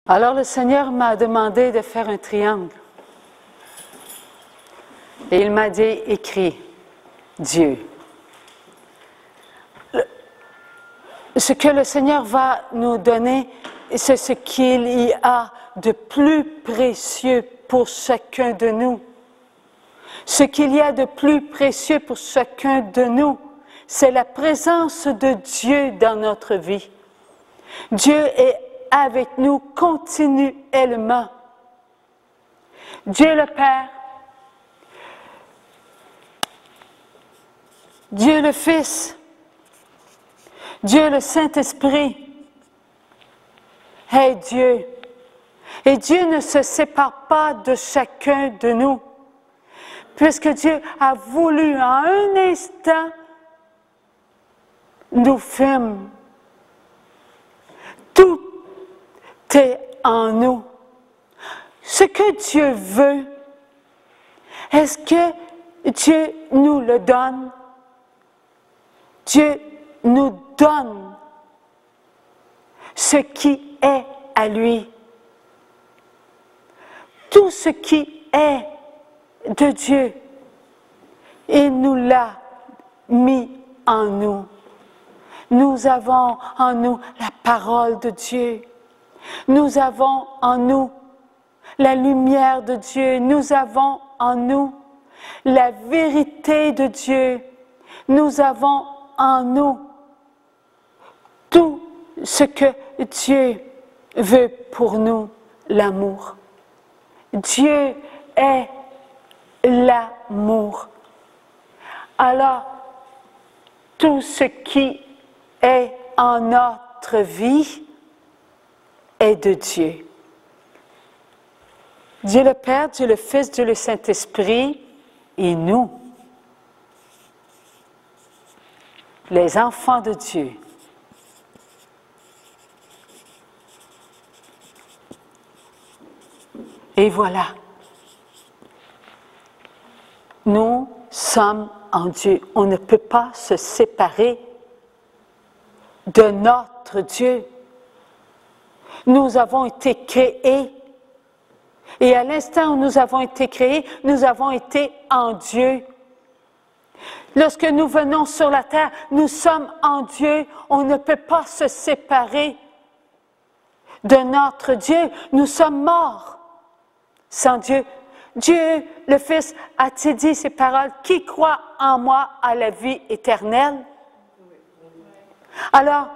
Alors le Seigneur m'a demandé de faire un triangle. Et il m'a dit, écris, Dieu. Ce que le Seigneur va nous donner, c'est ce qu'il y a de plus précieux pour chacun de nous. Ce qu'il y a de plus précieux pour chacun de nous, c'est la présence de Dieu dans notre vie. Dieu est avec nous continuellement. Dieu le Père, Dieu le Fils, Dieu le Saint-Esprit est Dieu. Et Dieu ne se sépare pas de chacun de nous, puisque Dieu a voulu en un instant nous filmer. Tout est en nous. Ce que Dieu veut, est-ce que Dieu nous le donne? Dieu nous donne ce qui est à lui. Tout ce qui est de Dieu, il nous l'a mis en nous. Nous avons en nous la parole de Dieu. Nous avons en nous la lumière de Dieu. Nous avons en nous la vérité de Dieu. Nous avons en nous tout ce que Dieu veut pour nous, l'amour. Dieu est l'amour. Alors, tout ce qui est en notre vie est de Dieu. Dieu le Père, Dieu le Fils, Dieu le Saint-Esprit et nous, les enfants de Dieu. Et voilà, nous sommes en Dieu. On ne peut pas se séparer de notre Dieu. Nous avons été créés. Et à l'instant où nous avons été créés, nous avons été en Dieu. Lorsque nous venons sur la terre, nous sommes en Dieu. On ne peut pas se séparer de notre Dieu. Nous sommes morts sans Dieu. Dieu, le Fils, a-t-il dit ces paroles, « Qui croit en moi a la vie éternelle? » Alors,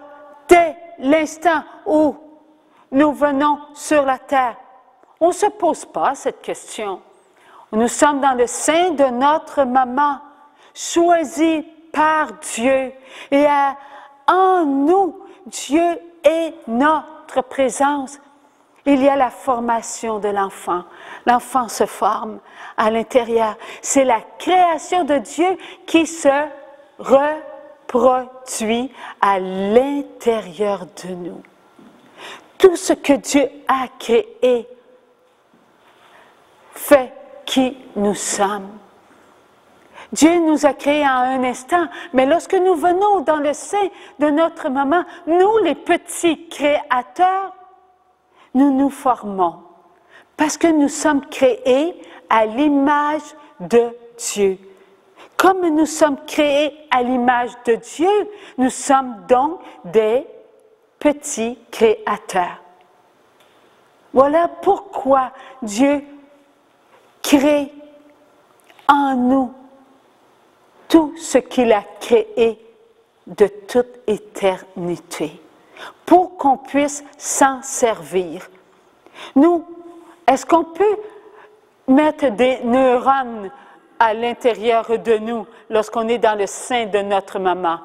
dès l'instant où nous venons sur la terre, on ne se pose pas cette question. Nous sommes dans le sein de notre maman, choisie par Dieu. Et en nous, Dieu est notre présence. Il y a la formation de l'enfant. L'enfant se forme à l'intérieur. C'est la création de Dieu qui se reproduit à l'intérieur de nous. Tout ce que Dieu a créé fait qui nous sommes. Dieu nous a créés en un instant, mais lorsque nous venons dans le sein de notre maman, nous, les petits créateurs, nous nous formons parce que nous sommes créés à l'image de Dieu. Comme nous sommes créés à l'image de Dieu, nous sommes donc des petits créateurs. Voilà pourquoi Dieu crée en nous tout ce qu'il a créé de toute éternité, pour qu'on puisse s'en servir. Nous, est-ce qu'on peut mettre des neurones à l'intérieur de nous lorsqu'on est dans le sein de notre maman?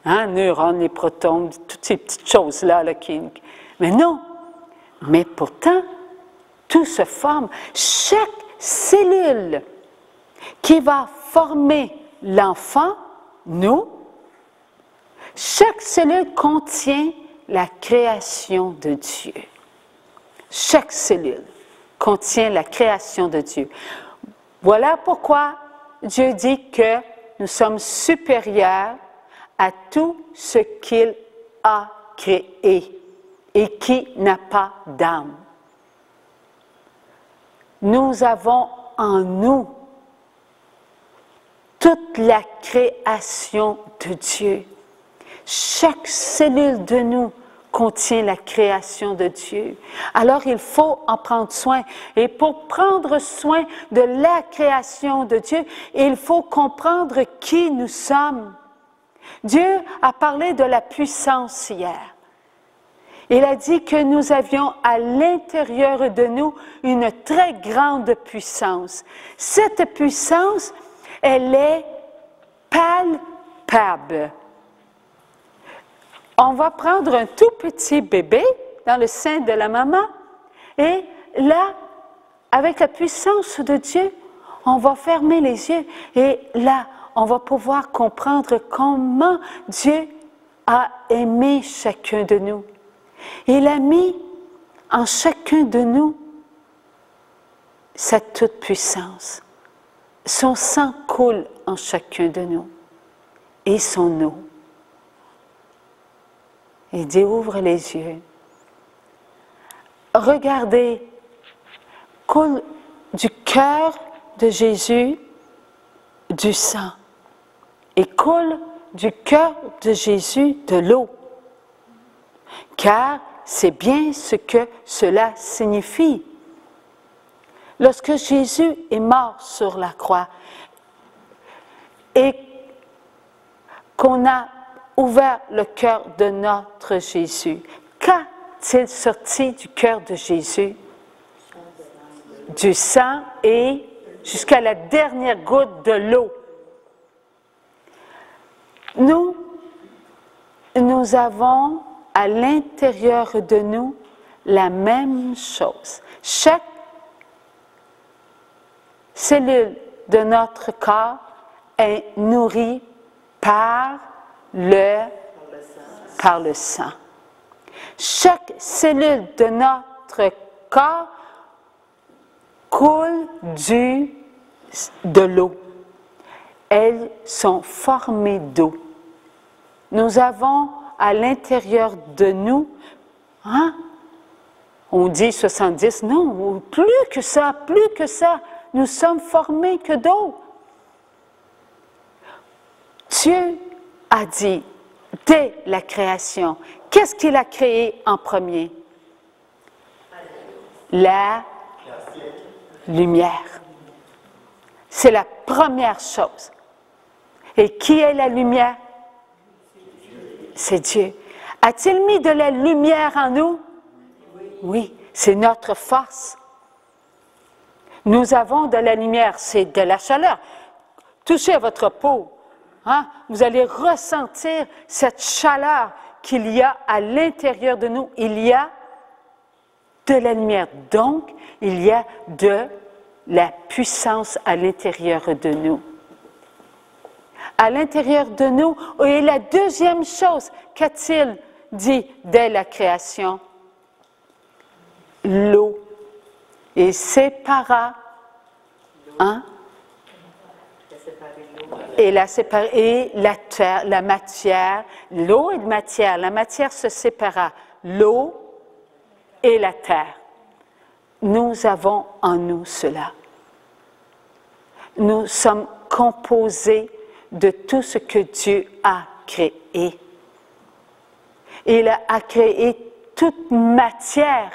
Neurones, les protons, toutes ces petites choses-là. Mais non. Mais pourtant, tout se forme. Chaque cellule qui va former l'enfant, nous, chaque cellule contient la création de Dieu. Chaque cellule contient la création de Dieu. Voilà pourquoi Dieu dit que nous sommes supérieurs à tout ce qu'il a créé. et qui n'a pas d'âme. Nous avons en nous toute la création de Dieu. Chaque cellule de nous contient la création de Dieu. Alors il faut en prendre soin. Et pour prendre soin de la création de Dieu, il faut comprendre qui nous sommes. Dieu a parlé de la puissance hier. Il a dit que nous avions à l'intérieur de nous une très grande puissance. Cette puissance, elle est palpable. On va prendre un tout petit bébé dans le sein de la maman et là, avec la puissance de Dieu, on va fermer les yeux et là, on va pouvoir comprendre comment Dieu a aimé chacun de nous. Il a mis en chacun de nous sa toute-puissance. Son sang coule en chacun de nous et son eau. Il dit, ouvre les yeux. Regardez, coule du cœur de Jésus du sang et coule du cœur de Jésus de l'eau. Car c'est bien ce que cela signifie. Lorsque Jésus est mort sur la croix et qu'on a ouvert le cœur de notre Jésus, qu'a-t-il sorti du cœur de Jésus? Du sang et jusqu'à la dernière goutte de l'eau. Nous avons à l'intérieur de nous la même chose. Chaque cellule de notre corps est nourrie par le sang. Chaque cellule de notre corps coule de l'eau. Elles sont formées d'eau. Nous avons à l'intérieur de nous, on dit 70, non, plus que ça, nous sommes formés que d'eau. Dieu a dit, dès la création, qu'est-ce qu'il a créé en premier? La lumière. C'est la première chose. Et qui est la lumière? C'est Dieu. A-t-il mis de la lumière en nous? Oui, c'est notre force. Nous avons de la lumière, c'est de la chaleur. Touchez votre peau, vous allez ressentir cette chaleur qu'il y a à l'intérieur de nous. Il y a de la lumière, donc il y a de la puissance à l'intérieur de nous. À l'intérieur de nous, et la deuxième chose, qu'a-t-il dit dès la création? L'eau. Et sépara, et la terre, la matière, l'eau et la matière se sépara, l'eau et la terre. Nous avons en nous cela. Nous sommes composés de tout ce que Dieu a créé. Il a créé toute matière.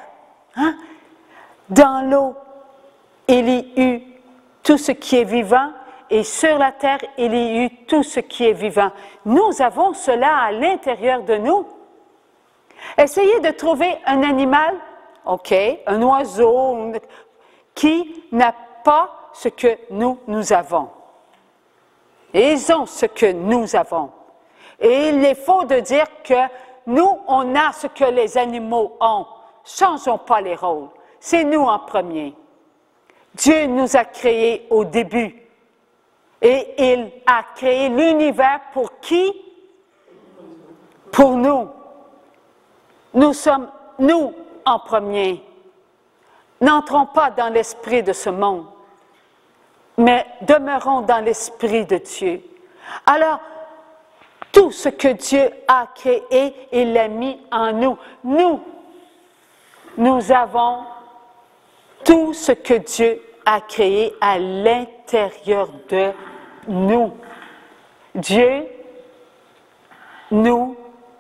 Dans l'eau, il y eut tout ce qui est vivant, et sur la terre, il y eut tout ce qui est vivant. Nous avons cela à l'intérieur de nous. Essayez de trouver un animal, un oiseau, qui n'a pas ce que nous avons. Et ils ont ce que nous avons. Et il est faux de dire que nous, on a ce que les animaux ont. Changeons pas les rôles. C'est nous en premier. Dieu nous a créés au début. Et il a créé l'univers pour qui? Pour nous. Nous sommes, nous, en premier. N'entrons pas dans l'esprit de ce monde, mais demeurons dans l'esprit de Dieu. Alors, tout ce que Dieu a créé, il l'a mis en nous. Nous, nous avons tout ce que Dieu a créé à l'intérieur de nous. Dieu, nous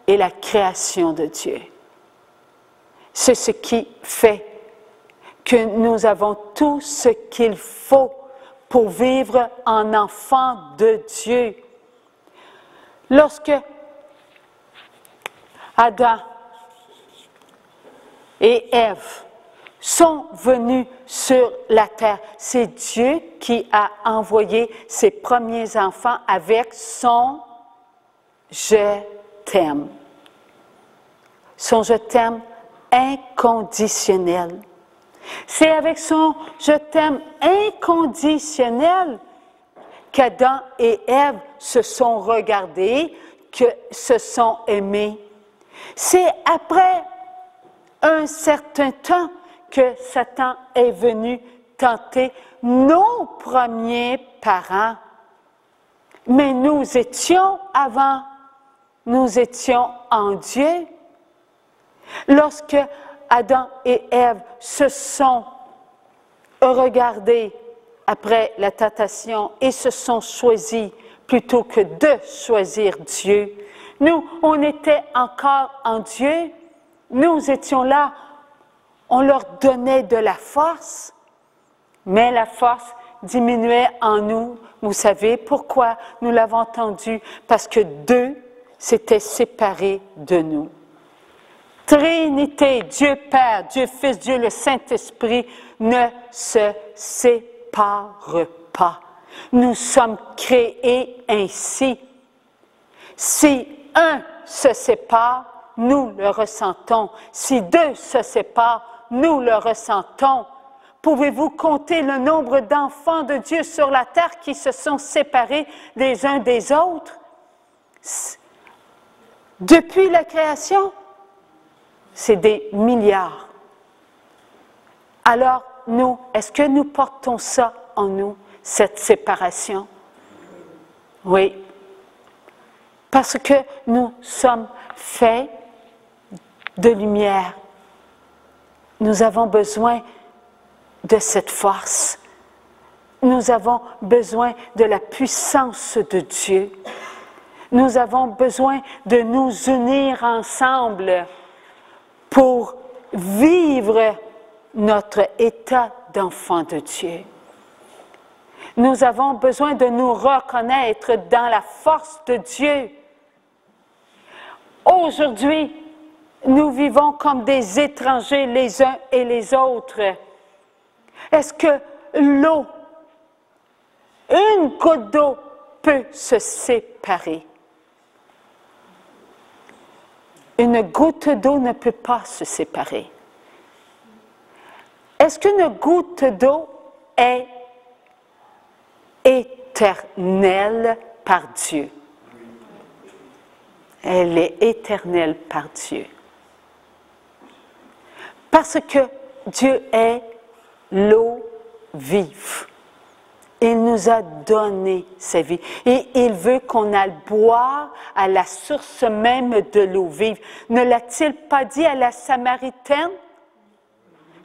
et la création de Dieu. C'est ce qui fait que nous avons tout ce qu'il faut pour vivre en enfant de Dieu. Lorsque Adam et Ève sont venus sur la terre, c'est Dieu qui a envoyé ses premiers enfants avec son « je t'aime ». Son « je t'aime » inconditionnel. C'est avec son « je t'aime » inconditionnel qu'Adam et Ève se sont regardés, que se sont aimés. C'est après un certain temps que Satan est venu tenter nos premiers parents. Mais nous étions avant, nous étions en Dieu. Lorsque Adam et Ève se sont regardés après la tentation et se sont choisis plutôt que de choisir Dieu, nous, on était encore en Dieu, nous étions là, on leur donnait de la force, mais la force diminuait en nous. Vous savez pourquoi nous l'avons entendu? Parce que deux s'étaient séparés de nous. Trinité, Dieu Père, Dieu Fils, Dieu le Saint-Esprit ne se séparent pas. Nous sommes créés ainsi. Si un se sépare, nous le ressentons. Si deux se séparent, nous le ressentons. Pouvez-vous compter le nombre d'enfants de Dieu sur la terre qui se sont séparés les uns des autres? Depuis la création, c'est des milliards. Alors, nous, est-ce que nous portons ça en nous, cette séparation? Oui. Parce que nous sommes faits de lumière. Nous avons besoin de cette force. Nous avons besoin de la puissance de Dieu. Nous avons besoin de nous unir ensemble pour vivre notre état d'enfant de Dieu. Nous avons besoin de nous reconnaître dans la force de Dieu. Aujourd'hui, nous vivons comme des étrangers les uns et les autres. Est-ce que l'eau, une goutte d'eau, peut se séparer? Une goutte d'eau ne peut pas se séparer. Est-ce qu'une goutte d'eau est éternelle par Dieu? Elle est éternelle par Dieu. Parce que Dieu est l'eau vive. Il nous a donné sa vie. Et il veut qu'on aille boire à la source même de l'eau vive. Ne l'a-t-il pas dit à la Samaritaine?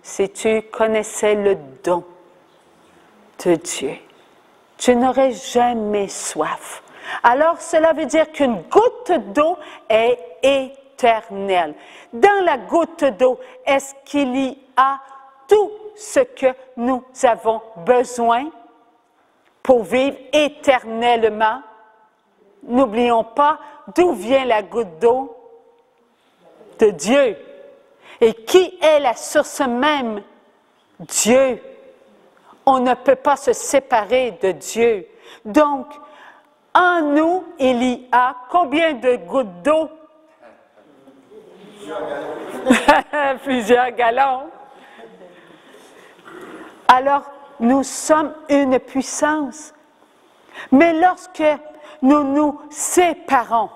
Si tu connaissais le don de Dieu, tu n'aurais jamais soif. Alors, cela veut dire qu'une goutte d'eau est éternelle. Dans la goutte d'eau, est-ce qu'il y a tout ce que nous avons besoin pour vivre éternellement? N'oublions pas d'où vient la goutte d'eau? De Dieu. Et qui est la source même? Dieu. On ne peut pas se séparer de Dieu. Donc, en nous, il y a combien de gouttes d'eau? Plusieurs gallons. Alors, nous sommes une puissance. Mais lorsque nous nous séparons,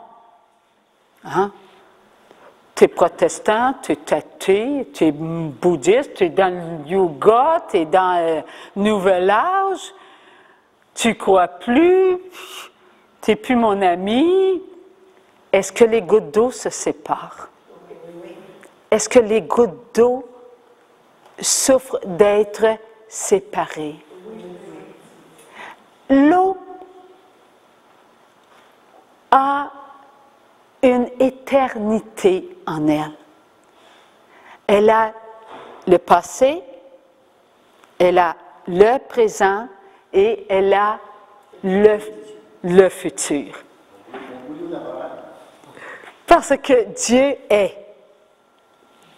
tu es protestant, tu es athée, tu es bouddhiste, tu es dans le yoga, tu es dans le nouvel âge, tu ne crois plus, tu n'es plus mon ami. Est-ce que les gouttes d'eau se séparent? Est-ce que les gouttes d'eau souffre d'être séparée. L'eau a une éternité en elle. Elle a le passé, elle a le présent et elle a le futur. Parce que Dieu est.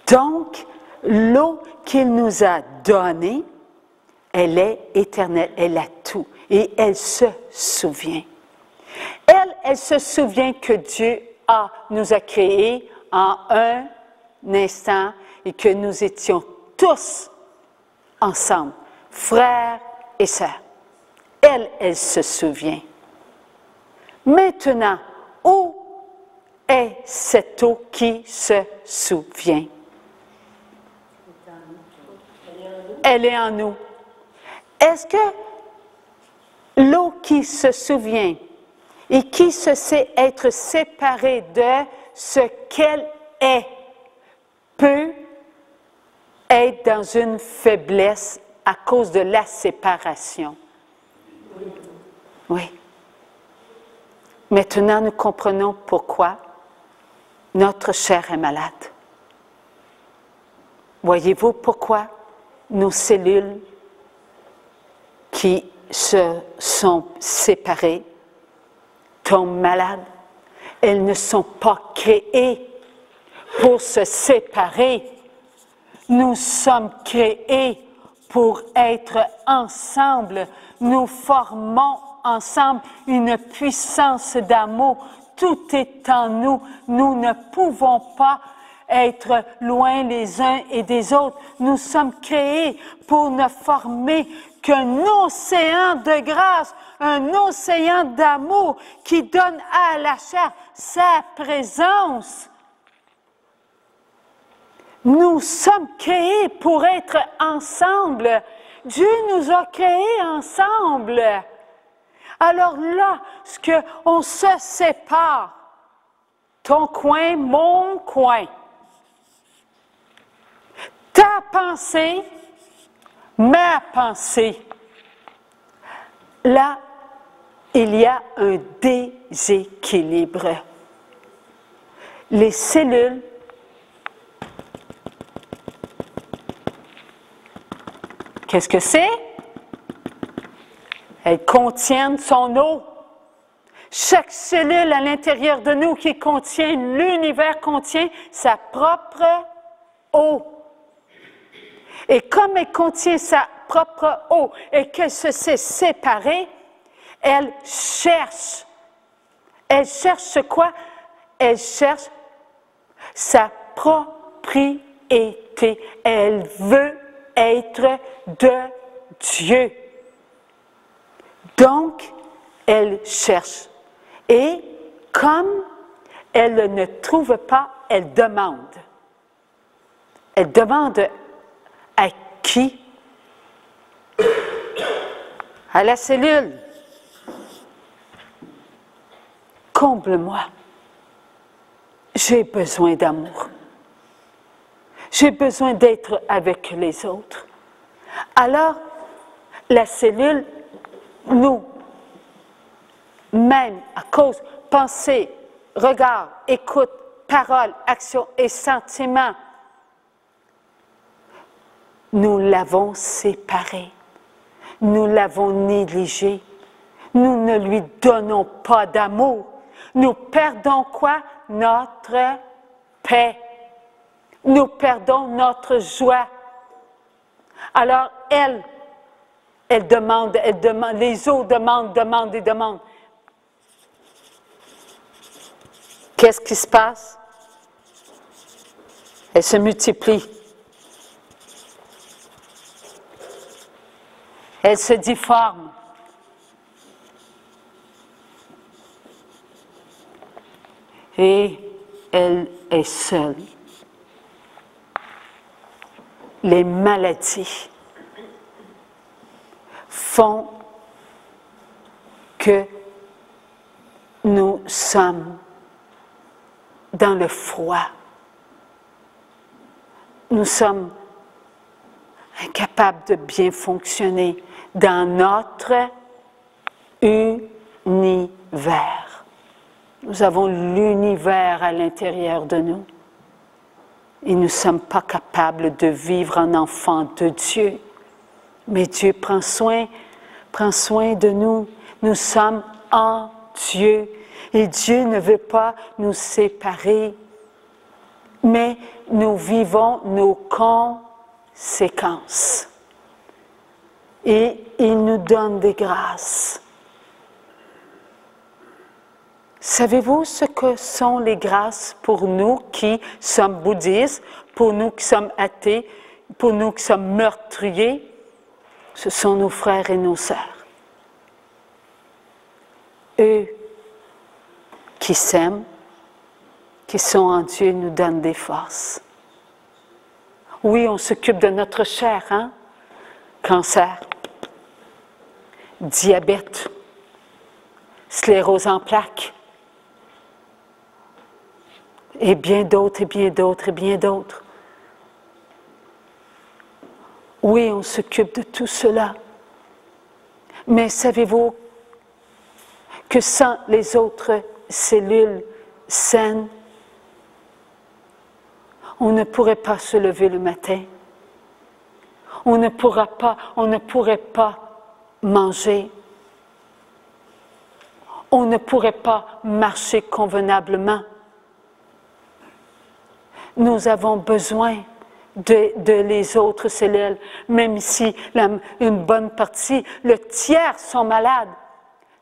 Donc, l'eau qu'il nous a donnée, elle est éternelle, elle a tout. Et elle se souvient. Elle se souvient que Dieu nous a créés en un instant et que nous étions tous ensemble, frères et sœurs. Elle se souvient. Maintenant, où est cette eau qui se souvient? Elle est en nous. Est-ce que l'eau qui se souvient et qui se sait être séparée de ce qu'elle est peut être dans une faiblesse à cause de la séparation? Oui. Maintenant, nous comprenons pourquoi notre chair est malade. Voyez-vous pourquoi nos cellules qui se sont séparées tombent malades? Elles ne sont pas créées pour se séparer. Nous sommes créés pour être ensemble. Nous formons ensemble une puissance d'amour. Tout est en nous. Nous ne pouvons pas être loin les uns et des autres. Nous sommes créés pour ne former qu'un océan de grâce, un océan d'amour qui donne à la chair sa présence. Nous sommes créés pour être ensemble. Dieu nous a créés ensemble. Alors là, on se sépare. Ton coin, mon coin. Ta pensée, ma pensée. Là, il y a un déséquilibre. Les cellules qu'est-ce que c'est? Elles contiennent son eau. Chaque cellule à l'intérieur de nous qui contient, l'univers contient sa propre eau. Et comme elle contient sa propre eau et qu'elle se sait séparer, elle cherche. Elle cherche quoi? Elle cherche sa propriété. Elle veut être de Dieu. Donc, elle cherche. Et comme elle ne trouve pas, elle demande. Elle demande à qui? À la cellule. Comble-moi. J'ai besoin d'amour. J'ai besoin d'être avec les autres. Alors, la cellule, nous, même à cause pensée, regard, écoute, parole, action et sentiment, nous l'avons séparé. Nous l'avons négligé. Nous ne lui donnons pas d'amour. Nous perdons quoi? Notre paix. Nous perdons notre joie. Alors, elle demande, les eaux demandent et demandent. Qu'est-ce qui se passe? Elle se multiplie. Elle se difforme. Et elle est seule. Les maladies font que nous sommes dans le froid. Nous sommes incapables de bien fonctionner dans notre univers. Nous avons l'univers à l'intérieur de nous. Et nous ne sommes pas capables de vivre en enfant de Dieu. Mais Dieu prend soin de nous. Nous sommes en Dieu. Et Dieu ne veut pas nous séparer. Mais nous vivons nos conséquences. Et il nous donne des grâces. Savez-vous ce que sont les grâces pour nous qui sommes bouddhistes, pour nous qui sommes athées, pour nous qui sommes meurtriers? Ce sont nos frères et nos sœurs. Eux qui s'aiment, qui sont en Dieu, nous donnent des forces. Oui, on s'occupe de notre chair, hein? Cancer, diabète, sclérose en plaques, et bien d'autres, et bien d'autres, et bien d'autres. Oui, on s'occupe de tout cela. Mais savez-vous que sans les autres cellules saines, on ne pourrait pas se lever le matin. On ne pourrait pas manger. On ne pourrait pas marcher convenablement. Nous avons besoin de les autres cellules, même si une bonne partie, le tiers sont malades.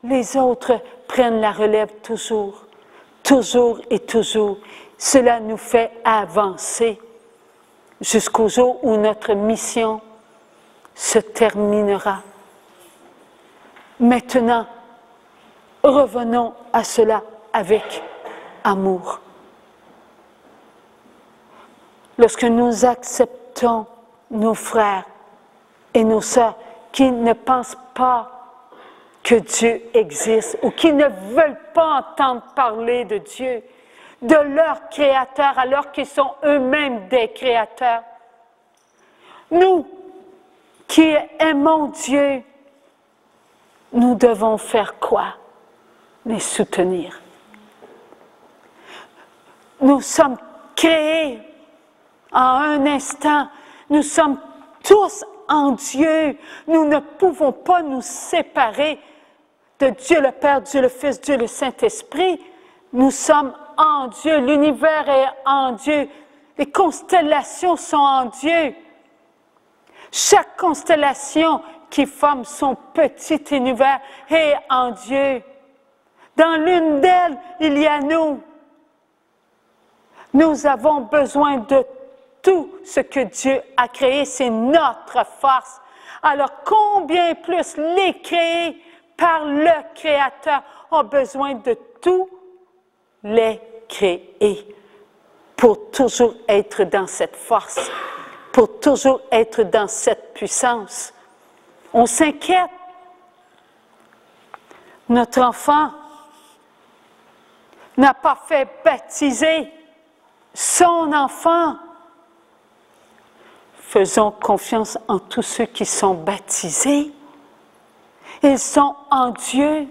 Les autres prennent la relève toujours, toujours et toujours. Cela nous fait avancer jusqu'au jour où notre mission se terminera. Maintenant, revenons à cela avec amour. Lorsque nous acceptons nos frères et nos sœurs qui ne pensent pas que Dieu existe ou qui ne veulent pas entendre parler de Dieu, de leur Créateur, alors qu'ils sont eux-mêmes des créateurs. Nous, qui aimons Dieu, nous devons faire quoi? Les soutenir. Nous sommes créés en un instant. Nous sommes tous en Dieu. Nous ne pouvons pas nous séparer de Dieu le Père, Dieu le Fils, Dieu le Saint-Esprit. Nous sommes en Dieu. L'univers est en Dieu. Les constellations sont en Dieu. Chaque constellation qui forme son petit univers est en Dieu. Dans l'une d'elles, il y a nous. Nous avons besoin de tout ce que Dieu a créé, c'est notre force. Alors combien plus les créés par le Créateur ont besoin de tous les créés pour toujours être dans cette force, pour toujours être dans cette puissance. On s'inquiète. Notre enfant n'a pas fait baptiser son enfant. Faisons confiance en tous ceux qui sont baptisés. Ils sont en Dieu.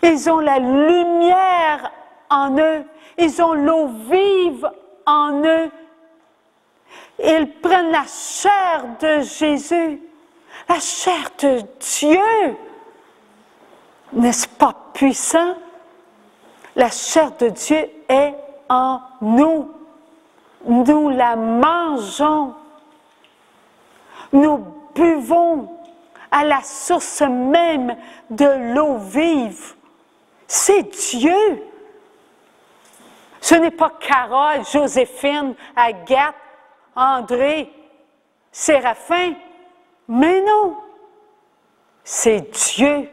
Ils ont la lumière en eux. Ils ont l'eau vive en eux. Ils prennent la chair de Jésus, la chair de Dieu. N'est-ce pas puissant? La chair de Dieu est en nous. Nous la mangeons. Nous buvons à la source même de l'eau vive. C'est Dieu. Ce n'est pas Carole, Joséphine, Agathe, André, Séraphin. Mais non, c'est Dieu.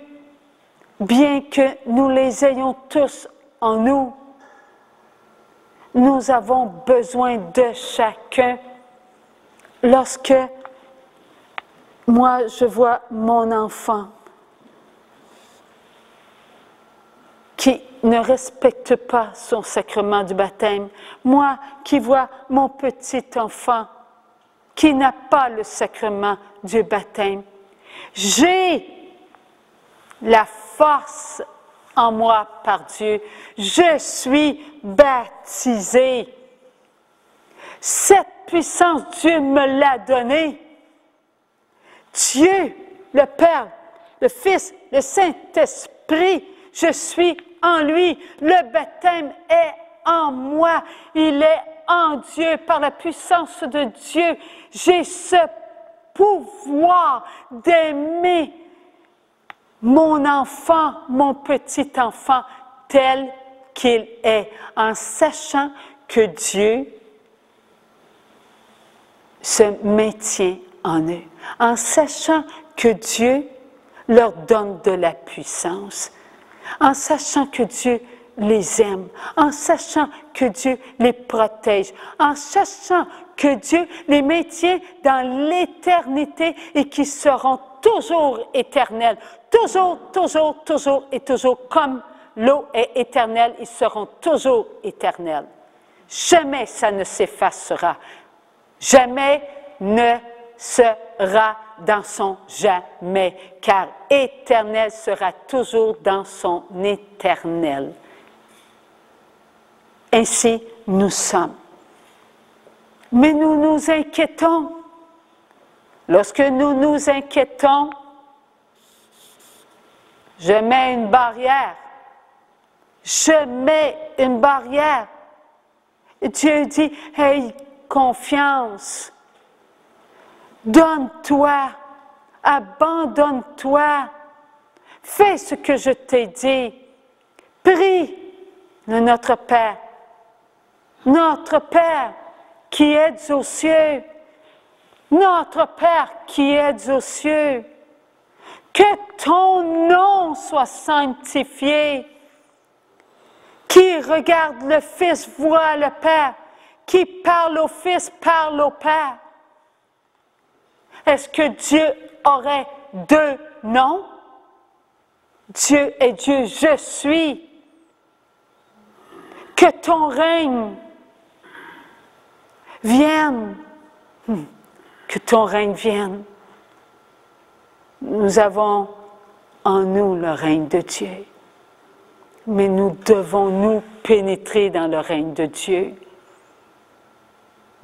Bien que nous les ayons tous en nous, nous avons besoin de chacun. Lorsque moi, je vois mon enfant qui ne respecte pas son sacrement du baptême, moi qui vois mon petit enfant qui n'a pas le sacrement du baptême. J'ai la force en moi par Dieu. Je suis baptisé. Cette puissance, Dieu me l'a donnée. Dieu, le Père, le Fils, le Saint-Esprit, je suis en lui. Le baptême est en moi. Il est en Dieu, par la puissance de Dieu. J'ai ce pouvoir d'aimer mon enfant, mon petit enfant, tel qu'il est, en sachant que Dieu se maintient en eux, en sachant que Dieu leur donne de la puissance, en sachant que Dieu les aime, en sachant que Dieu les protège, en sachant que Dieu les maintient dans l'éternité et qu'ils seront toujours éternels, toujours, toujours, toujours et toujours, comme l'eau est éternelle, ils seront toujours éternels. Jamais ça ne s'effacera, jamais ne sera dans son jamais, car éternel sera toujours dans son éternel. Ainsi nous sommes. Mais nous nous inquiétons. Lorsque nous nous inquiétons, je mets une barrière. Je mets une barrière. Dieu dit, aie confiance. Donne-toi, abandonne-toi, fais ce que je t'ai dit. Prie de notre Père qui es aux cieux, notre Père qui es aux cieux, que ton nom soit sanctifié. Qui regarde le Fils voit le Père, qui parle au Fils parle au Père. Est-ce que Dieu aurait deux noms? Dieu est Dieu, je suis. Que ton règne vienne. Que ton règne vienne. Nous avons en nous le règne de Dieu. Mais nous devons nous pénétrer dans le règne de Dieu.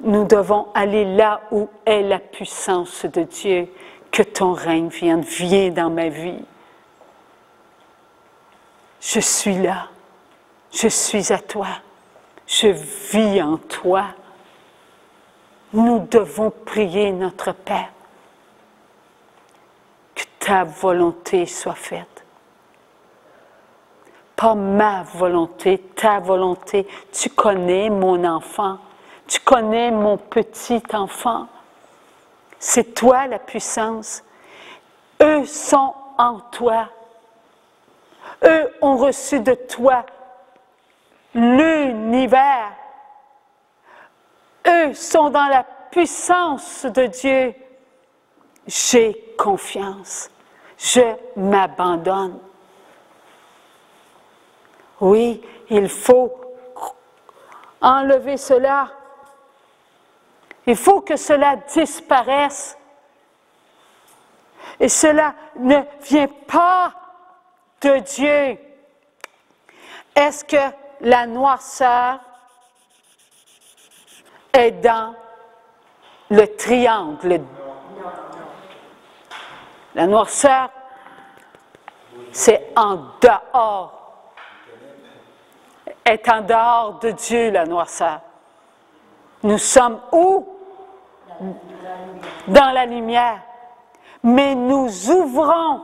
Nous devons aller là où est la puissance de Dieu. Que ton règne vienne, viens dans ma vie. Je suis là, je suis à toi, je vis en toi. Nous devons prier notre Père. Que ta volonté soit faite. Pas ma volonté, ta volonté. Tu connais mon enfant. Tu connais mon petit enfant. C'est toi la puissance. Eux sont en toi. Eux ont reçu de toi l'univers. Eux sont dans la puissance de Dieu. J'ai confiance. Je m'abandonne. Oui, il faut enlever cela. Il faut que cela disparaisse. Et cela ne vient pas de Dieu. Est-ce que la noirceur est dans le triangle? La noirceur, c'est en dehors. Est en dehors de Dieu, la noirceur. Nous sommes où? Dans la lumière. Mais nous ouvrons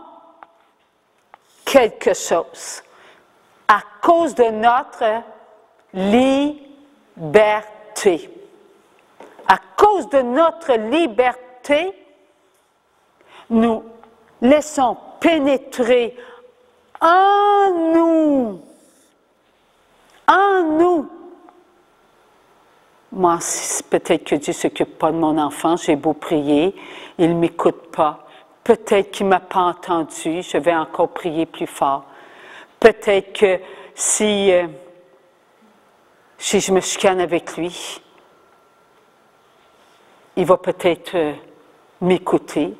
quelque chose à cause de notre liberté. À cause de notre liberté, nous laissons pénétrer en nous. En nous. Moi, peut-être que Dieu ne s'occupe pas de mon enfant, j'ai beau prier, il ne m'écoute pas. Peut-être qu'il ne m'a pas entendu, je vais encore prier plus fort. Peut-être que si je me chicane avec lui, il va peut-être m'écouter.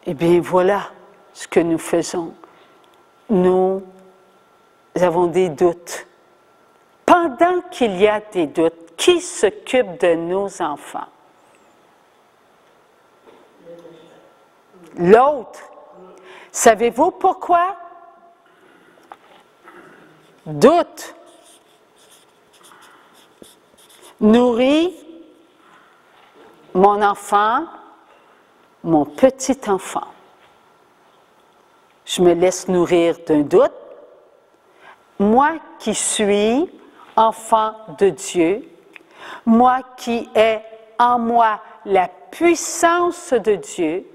Eh bien, voilà ce que nous faisons. Nous avons des doutes. Pendant qu'il y a des doutes, qui s'occupe de nos enfants? L'autre. Savez-vous pourquoi? Doute. Nourrit mon enfant, mon petit enfant. Je me laisse nourrir d'un doute. Moi qui suis enfant de Dieu, moi qui ai en moi la puissance de Dieu,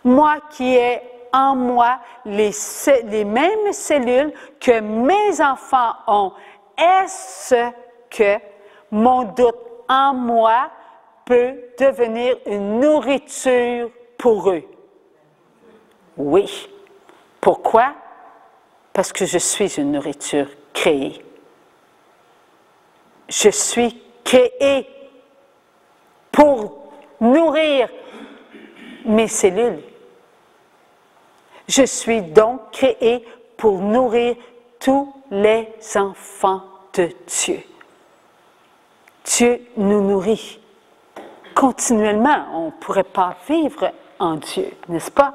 moi qui ai en moi les mêmes cellules que mes enfants ont, est-ce que mon doute en moi peut devenir une nourriture pour eux? Oui. Pourquoi? Parce que je suis une nourriture créée. Je suis créée pour nourrir mes cellules. Je suis donc créée pour nourrir tous les enfants de Dieu. Dieu nous nourrit continuellement. On ne pourrait pas vivre en Dieu, n'est-ce pas?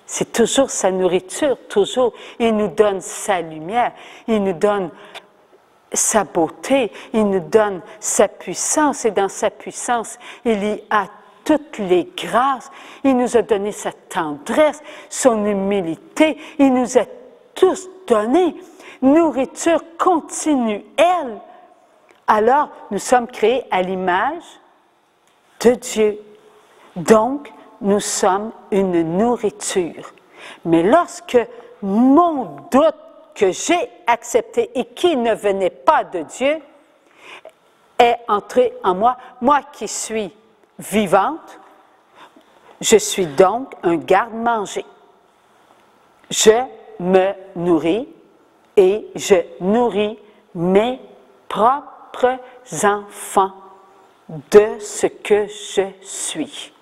C'est toujours sa nourriture, toujours. Il nous donne sa lumière, il nous donne sa beauté, il nous donne sa puissance, et dans sa puissance, il y a toutes les grâces. Il nous a donné sa tendresse, son humilité, il nous a tous donné nourriture continuelle. Alors, nous sommes créés à l'image de Dieu. Donc, nous sommes une nourriture. Mais lorsque mon doute que j'ai accepté et qui ne venait pas de Dieu est entré en moi, moi qui suis vivante, je suis donc un garde-manger. Je me nourris et je nourris mes propres enfants de ce que je suis.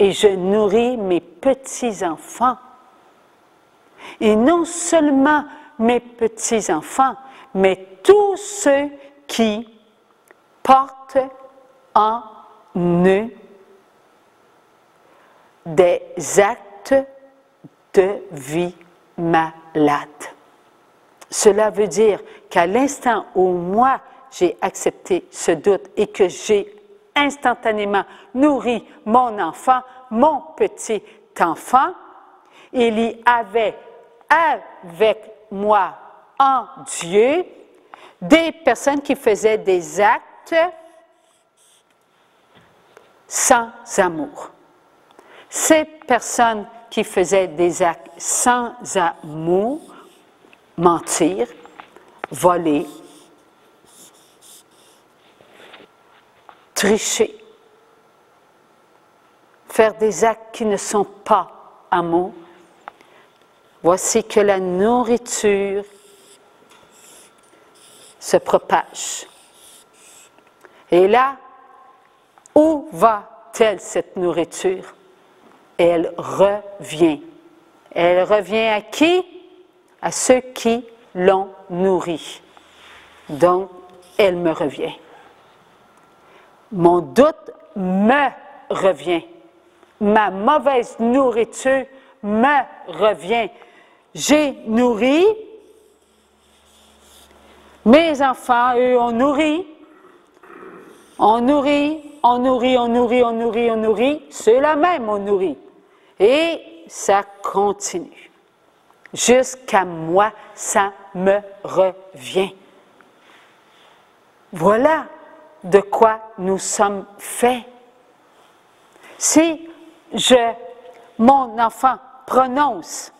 Et je nourris mes petits-enfants. Et non seulement mes petits-enfants, mais tous ceux qui portent en eux des actes de vie malade. Cela veut dire qu'à l'instant où moi j'ai accepté ce doute et que j'ai instantanément nourri mon enfant, mon petit enfant, il y avait avec moi en Dieu des personnes qui faisaient des actes sans amour. Ces personnes qui faisaient des actes sans amour, mentir, voler, tricher, faire des actes qui ne sont pas amour, voici que la nourriture se propage. Et là, où va-t-elle cette nourriture? Elle revient. Elle revient à qui? À ceux qui l'ont nourrie. Donc, elle me revient. Mon doute me revient. Ma mauvaise nourriture me revient. J'ai nourri. Mes enfants, eux, ont nourri. On nourrit, on nourrit, on nourrit, on nourrit, on nourrit. Ceux-là même ont nourri. Et ça continue. Jusqu'à moi, ça me revient. Voilà de quoi nous sommes faits. Si mon enfant prononce,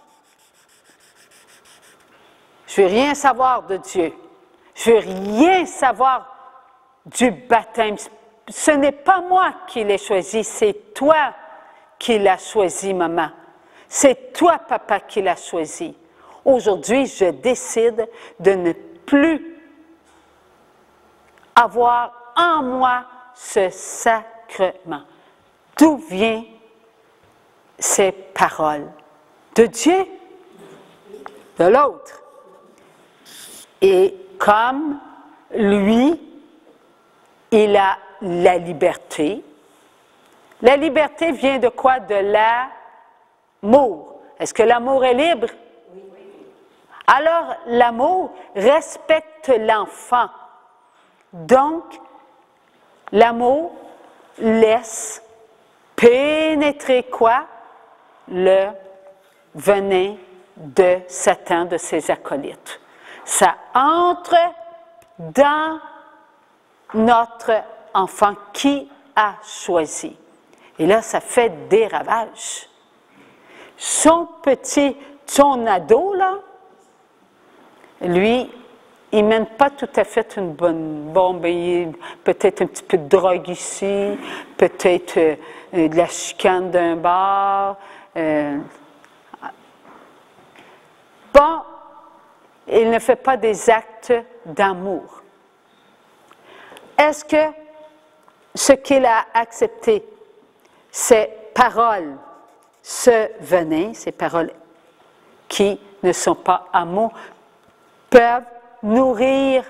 je ne veux rien savoir de Dieu, je ne veux rien savoir du baptême, ce n'est pas moi qui l'ai choisi, c'est toi qui l'as choisi, maman. C'est toi, papa, qui l'as choisi. Aujourd'hui, je décide de ne plus avoir en moi ce sacrement. D'où viennent ces paroles? De Dieu? De l'autre? Et comme lui, il a la liberté. La liberté vient de quoi? De l'amour. Est-ce que l'amour est libre? Oui. Alors, l'amour respecte l'enfant. Donc, l'amour laisse pénétrer quoi? Le venin de Satan, de ses acolytes. Ça entre dans notre enfant qui a choisi. Et là, ça fait des ravages. Son ado, là, lui, il mène pas tout à fait une bonne bombe. Peut-être un petit peu de drogue ici, peut-être de la chicane d'un bar. Bon, il ne fait pas des actes d'amour. Est-ce que ce qu'il a accepté, ces paroles, ce venin, ces paroles qui ne sont pas amour, peuvent nourrir